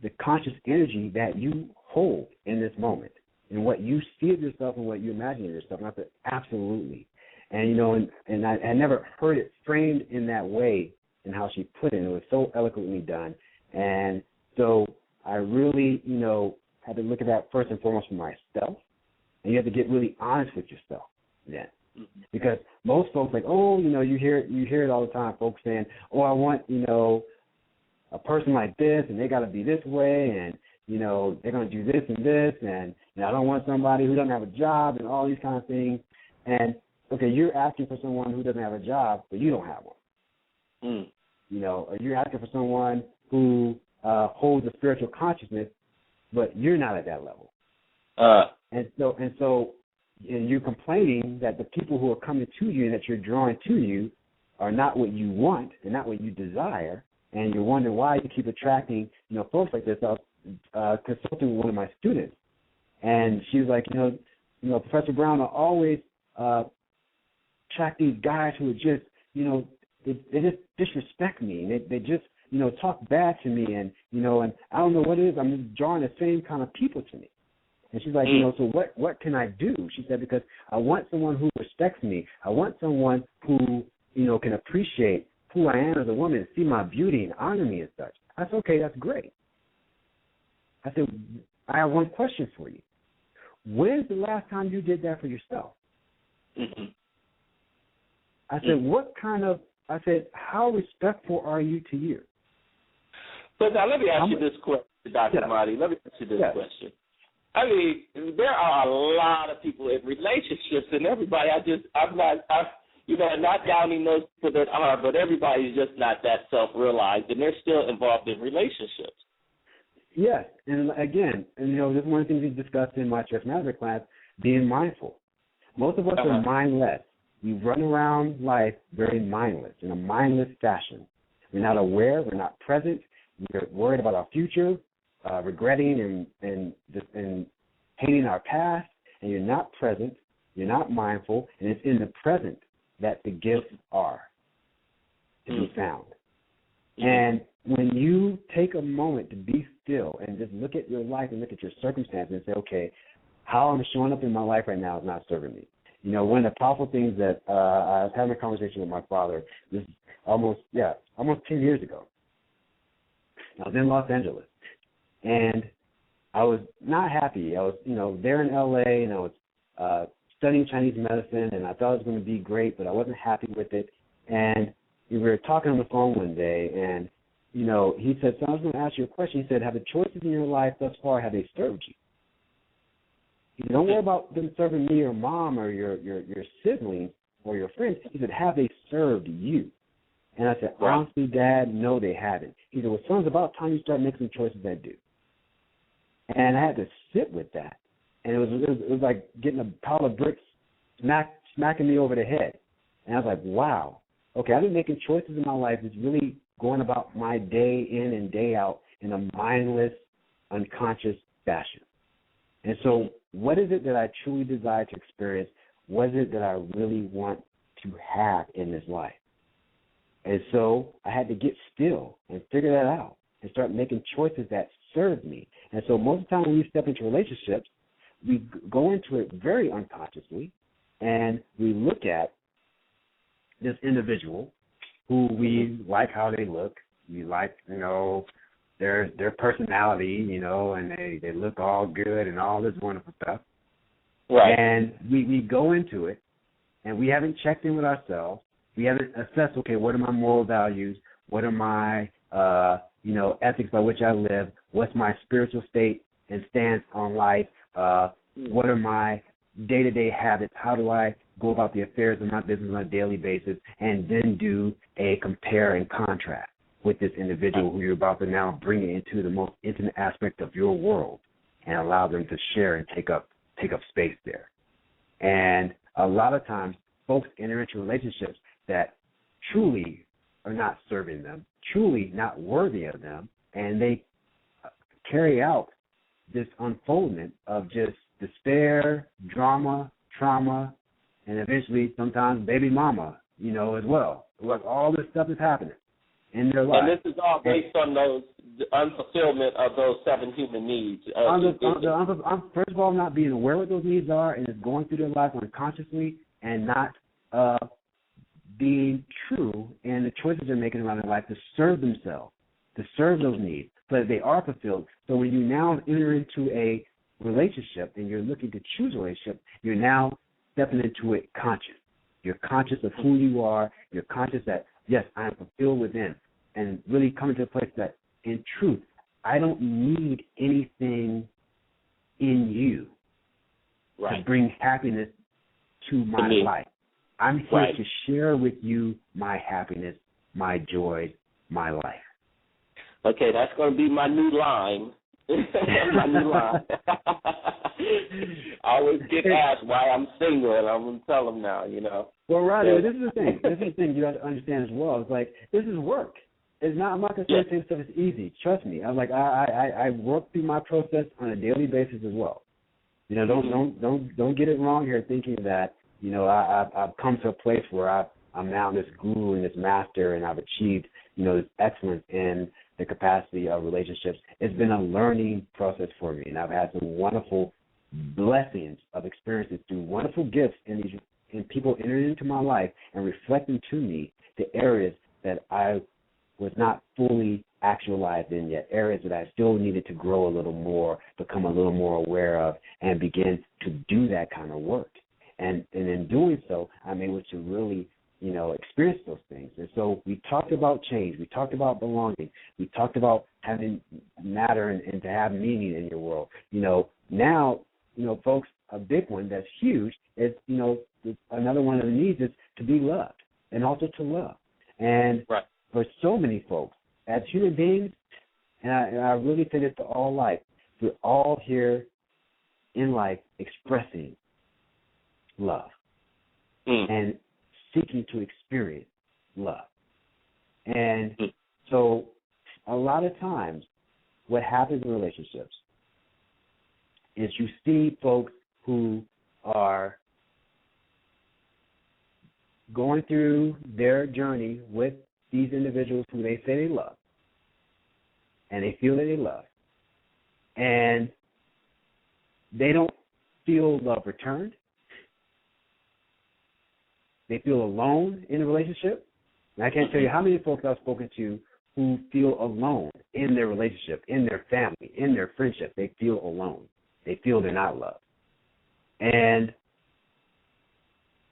Speaker 6: the conscious energy that you hold in this moment and what you see of yourself and what you imagine of yourself. And I said, absolutely. And, and I never heard it framed in that way in how she put it. It was so eloquently done. And so I really, had to look at that first and foremost for myself. And you have to get really honest with yourself then. Because most folks like, you hear it all the time, folks saying, I want, a person like this, and they got to be this way, and, they're going to do this and this, and I don't want somebody who doesn't have a job and all these kind of things. And, okay, you're asking for someone who doesn't have a job, but you don't have one. You're asking for someone who holds a spiritual consciousness, but you're not at that level. And so you're complaining that the people who are coming to you and that you're drawing to you are not what you want and not what you desire, and you're wondering why you keep attracting, folks like this. I was consulting with one of my students, and she was like, Professor Brown, I always attract these guys who are just, they just disrespect me, and they just, talk bad to me, and, and I don't know what it is. I'm just drawing the same kind of people to me. And she's like, so what can I do? She said, because I want someone who respects me. I want someone who, can appreciate who I am as a woman, see my beauty and honor me as such. I said, okay, that's great. I said, I have one question for you. When's the last time you did that for yourself?
Speaker 2: Mm-hmm.
Speaker 6: I said, how respectful are you to you?
Speaker 2: So now let me ask you this question, Dr. Marty. Let me ask you this question. I mean, there are a lot of people in relationships, and everybody, I'm not downing those people that are, but everybody's just not that self-realized, and they're still involved in relationships.
Speaker 6: Yes, and again, this is one of the things we discussed in my transformative class, being mindful. Most of us are mindless. We run around life very mindless, in a mindless fashion. We're not aware. We're not present. We're worried about our future, regretting and hating our past, and you're not present. You're not mindful, and it's in the present that the gifts are to be found. And when you take a moment to be still and just look at your life and look at your circumstances and say, okay, how I'm showing up in my life right now is not serving me. One of the powerful things that I was having a conversation with my father, this is almost 10 years ago. I was in Los Angeles, and I was not happy. I was, there in L.A., and I was studying Chinese medicine, and I thought it was going to be great, but I wasn't happy with it. And we were talking on the phone one day, and, he said, so I was going to ask you a question. He said, have the choices in your life thus far, have they served you? He said, don't worry about them serving me or mom or your siblings or your friends. He said, have they served you? And I said, honestly, Dad, no, they haven't. He said, well, son, it's about time you start making choices that do. And I had to sit with that. And it was like getting a pile of bricks smacking me over the head. And I was like, wow, okay, I've been making choices in my life that's really going about my day in and day out in a mindless, unconscious fashion. And so what is it that I truly desire to experience? What is it that I really want to have in this life? And so I had to get still and figure that out and start making choices that serve me. And so most of the time when we step into relationships, we go into it very unconsciously, and we look at this individual who we like how they look. We like, their personality, and they look all good and all this wonderful stuff. Right. And we go into it, and we haven't checked in with ourselves. We haven't assessed, okay, what are my moral values? What are my, ethics by which I live? What's my spiritual state and stance on life? What are my day-to-day habits? How do I go about the affairs of my business on a daily basis? And then do a compare and contrast with this individual who you're about to now bring into the most intimate aspect of your world and allow them to share and take up space there. And a lot of times, folks enter into relationships that truly are not serving them, truly not worthy of them, and they carry out this unfoldment of just despair, drama, trauma, and eventually sometimes baby mama, as well. Like all this stuff is happening in their life.
Speaker 2: And this is all based on the unfulfillment of those 7 human needs.
Speaker 6: First of all, not being aware what those needs are and just going through their life unconsciously and not being true in the choices they're making around their life to serve themselves, to serve those needs, so that they are fulfilled. So when you now enter into a relationship and you're looking to choose a relationship, you're now stepping into it conscious. You're conscious of who you are. You're conscious that, yes, I am fulfilled within, and really coming to a place that, in truth, I don't need anything in you to bring happiness to my life. I'm here to share with you my happiness, my joy, my life.
Speaker 2: Okay, that's going to be my new line. My new line. I always get asked why I'm single, and I'm going to tell them now,
Speaker 6: Well, Roderick, this is the thing. This is the thing you have to understand as well. It's like, this is work. I'm not going to say this stuff is easy. Trust me. I'm like, I work through my process on a daily basis as well. Don't get it wrong here thinking that, I've come to a place where I'm now this guru and this master, and I've achieved, this excellence in the capacity of relationships. It's been a learning process for me, and I've had some wonderful blessings of experiences through wonderful gifts and people entering into my life and reflecting to me the areas that I was not fully actualized in yet, areas that I still needed to grow a little more, become a little more aware of, and begin to do that kind of work. And in doing so, I'm able to really, experience those things. And so we talked about change. We talked about belonging. We talked about having matter and to have meaning in your world. Now, folks, a big one that's huge is, another one of the needs is to be loved and also to love. And for so many folks, as human beings, and I really say this to all life, we're all here in life expressing love and seeking to experience love. And so a lot of times what happens in relationships is you see folks who are going through their journey with these individuals who they say they love, and they feel that they love, and they don't feel love returned. They feel alone in a relationship. And I can't tell you how many folks I've spoken to who feel alone in their relationship, in their family, in their friendship. They feel alone. They feel they're not loved. And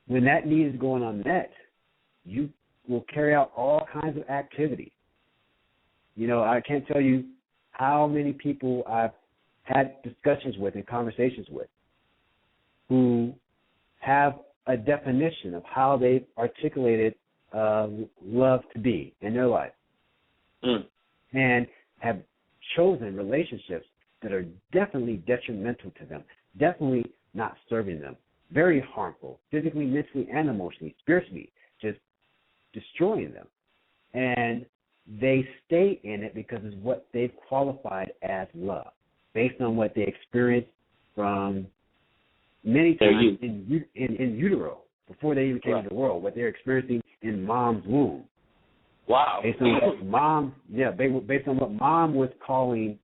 Speaker 6: when that need is going unmet, you will carry out all kinds of activities. I can't tell you how many people I've had discussions with and conversations with who have a definition of how they've articulated love to be in their life and have chosen relationships that are definitely detrimental to them, definitely not serving them, very harmful, physically, mentally, and emotionally, spiritually, just destroying them. And they stay in it because it's what they've qualified as love, based on what they experienced from many times in utero, before they even came into the world, what they're experiencing in mom's womb.
Speaker 2: Wow.
Speaker 6: Based on what mom was calling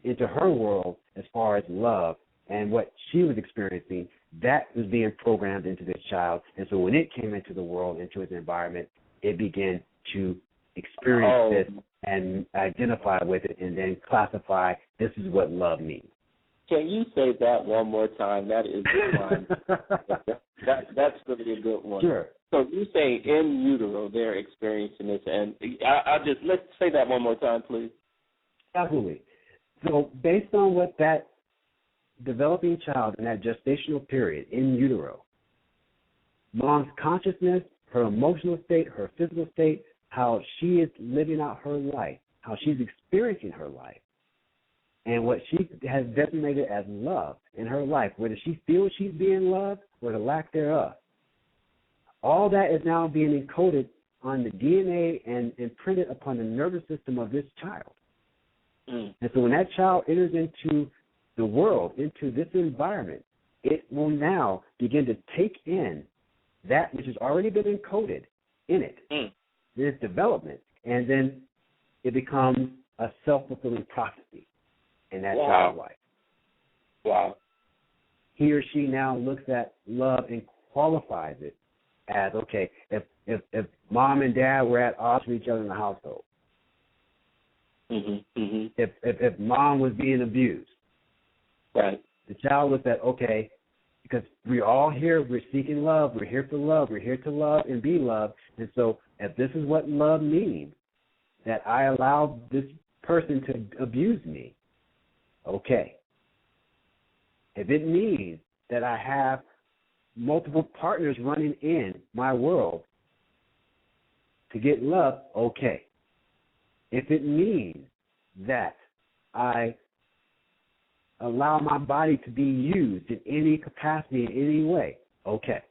Speaker 6: into her world as far as love and what she was experiencing, that was being programmed into this child. And so when it came into the world, into its environment, it began to experience this and identify with it and then classify this is what love means.
Speaker 2: Can you say that one more time? That is one. That's really a good one.
Speaker 6: Sure.
Speaker 2: So you say in utero they're experiencing this, and let's say that one more time, please.
Speaker 6: Absolutely. So based on what that developing child in that gestational period in utero, mom's consciousness, her emotional state, her physical state, how she is living out her life, how she's experiencing her life, and what she has designated as love in her life, whether she feels she's being loved or the lack thereof, all that is now being encoded on the DNA and imprinted upon the nervous system of this child. And so when that child enters into the world, into this environment, it will now begin to take in that which has already been encoded in it, in its development, and then it becomes a self-fulfilling prophecy in that child's life.
Speaker 2: Wow.
Speaker 6: He or she now looks at love and qualifies it as, okay, if mom and dad were at odds with each other in the household, if mom was being abused, the child looks at, okay, because we're all here, we're seeking love, we're here for love, we're here to love and be loved, and so if this is what love means, that I allow this person to abuse me, okay. If it means that I have multiple partners running in my world to get love, okay. If it means that I allow my body to be used in any capacity, in any way, okay.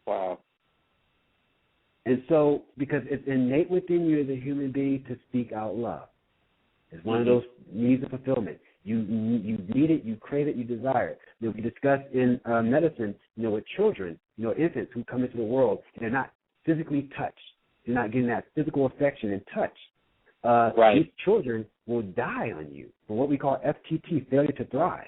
Speaker 2: Wow.
Speaker 6: And so, because it's innate within you as a human being to speak out love. It's one of those needs of fulfillment. You need it, you crave it, you desire it. We discussed in medicine, with children, infants who come into the world and they're not physically touched. They're not getting that physical affection and touch. These children will die on you for what we call FTT, failure to thrive.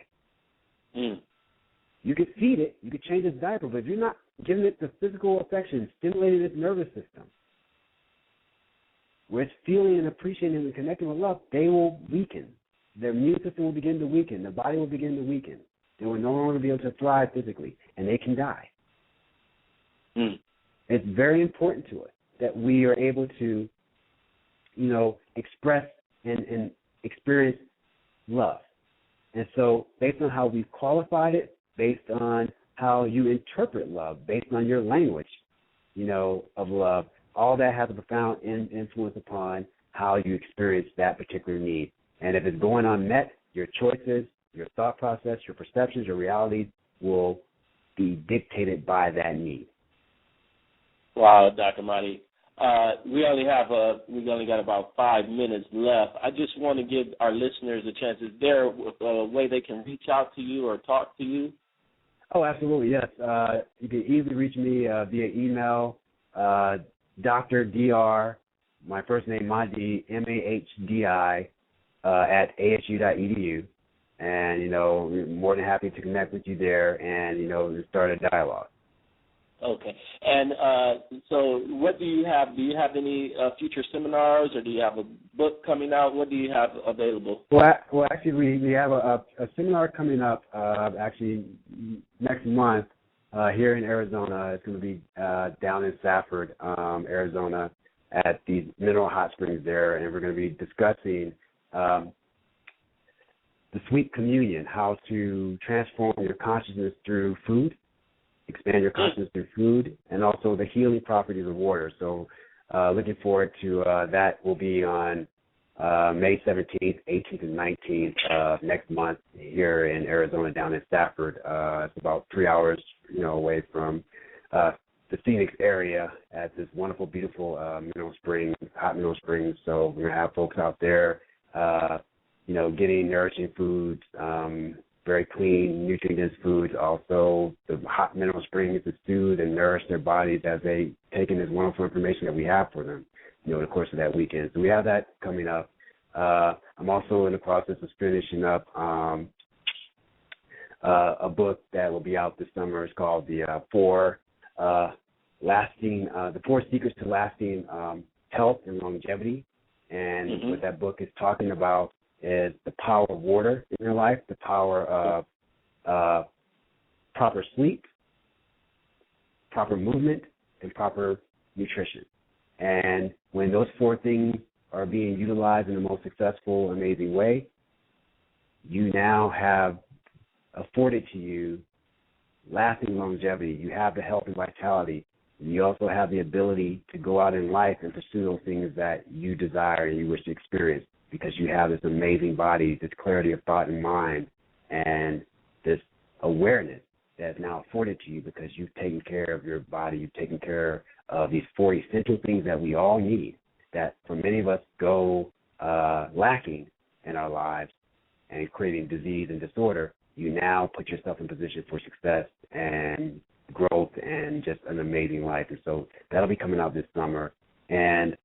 Speaker 6: You could feed it, you could change its diaper, but if you're not giving it the physical affection, stimulating its nervous system, where it's feeling and appreciating and connecting with love, they will weaken. Their immune system will begin to weaken. Their body will begin to weaken. They will no longer be able to thrive physically, and they can die. It's very important to us that we are able to, express and experience love. And so based on how we've qualified it, based on how you interpret love, based on your language, of love, all that has a profound influence upon how you experience that particular need. And if it's going unmet, your choices, your thought process, your perceptions, your realities will be dictated by that need.
Speaker 2: Wow, Dr. Mahdi. We only got about 5 minutes left. I just want to give our listeners a chance. Is there a way they can reach out to you or talk to you?
Speaker 6: Oh, absolutely, yes. You can easily reach me via email, Dr. Dr., my first name, Mahdi, Mahdi, at asu.edu. And, we're more than happy to connect with you there and, start a dialogue.
Speaker 2: Okay. And so what do you have? Do you have any future seminars, or do you have a book coming out? What do you have available?
Speaker 6: Well, actually, we have a seminar coming up actually next month here in Arizona. It's going to be down in Safford, Arizona, at the mineral hot springs there, and we're going to be discussing the sweet communion, how to transform your consciousness through food, expand your consciousness through food, and also the healing properties of water. So looking forward to that. Will be on May 17th, 18th, and 19th next month here in Arizona, down in Stafford. It's about 3 hours, away from the Phoenix area at this wonderful, beautiful hot mineral springs. So we're going to have folks out there, getting nourishing foods, very clean, nutrient-dense foods. Also, the hot mineral springs to soothe and nourish their bodies as they take in this wonderful information that we have for them, in the course of that weekend. So we have that coming up. I'm also in the process of finishing up a book that will be out this summer. It's called The Four Secrets to Lasting Health and Longevity. And what that book is talking about is the power of water in your life, the power of proper sleep, proper movement, and proper nutrition. And when those four things are being utilized in the most successful, amazing way, you now have afforded to you lasting longevity. You have the health and vitality. You also have the ability to go out in life and pursue those things that you desire and you wish to experience, because you have this amazing body, this clarity of thought and mind, and this awareness that's now afforded to you because you've taken care of your body, you've taken care of these four essential things that we all need, that for many of us go lacking in our lives and creating disease and disorder. You now put yourself in position for success and growth and just an amazing life. And so that'll be coming out this summer. And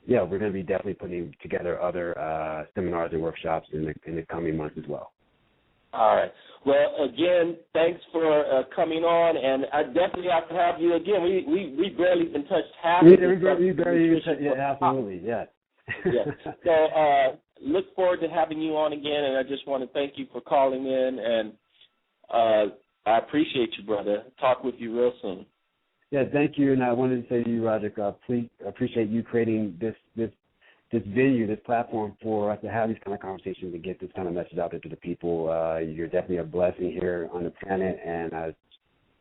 Speaker 6: yeah, we're going to be definitely putting together other seminars and workshops in the coming months as well.
Speaker 2: All right. Well, again, thanks for coming on, and I definitely have to have you again. We barely even touched half of this stuff.
Speaker 6: We barely even touched, yeah, absolutely, yes.
Speaker 2: Yeah. So look forward to having you on again, and I just want to thank you for calling in, and I appreciate you, brother. Talk with you real soon.
Speaker 6: Yeah, thank you, and I wanted to say to you, Roderick, please appreciate you creating this venue, this platform for us to have these kind of conversations and get this kind of message out there to the people. You're definitely a blessing here on the planet, and I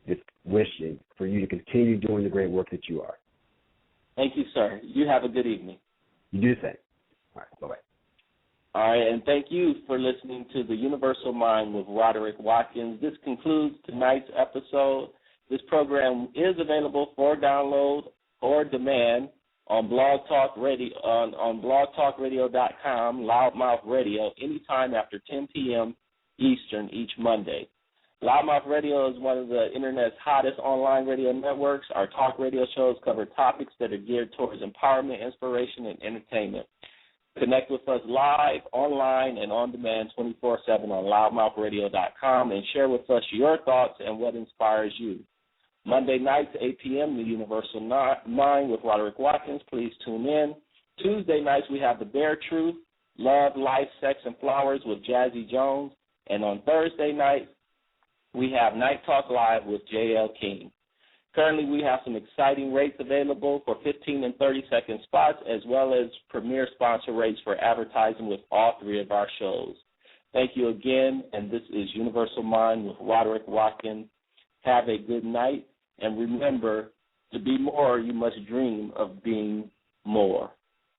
Speaker 6: just wish for you to continue doing the great work that you are.
Speaker 2: Thank you, sir. You have a good evening.
Speaker 6: You do the same. All right, bye-bye.
Speaker 2: All right, and thank you for listening to The Universal Mind with Roderick Watkins. This concludes tonight's episode. This program is available for download or demand on Blog Talk Radio, on blogtalkradio.com, Loudmouth Radio, anytime after 10 p.m. Eastern each Monday. Loudmouth Radio is one of the Internet's hottest online radio networks. Our talk radio shows cover topics that are geared towards empowerment, inspiration, and entertainment. Connect with us live, online, and on demand 24/7 on loudmouthradio.com and share with us your thoughts and what inspires you. Monday nights, 8 p.m., The Universal Mind with Roderick Watkins. Please tune in. Tuesday nights, we have The Bare Truth, Love, Life, Sex, and Flowers with Jazzy Jones. And on Thursday night, we have Night Talk Live with J.L. King. Currently, we have some exciting rates available for 15 and 30-second spots, as well as premier sponsor rates for advertising with all three of our shows. Thank you again, and this is Universal Mind with Roderick Watkins. Have a good night, and remember, to be more, you must dream of being more.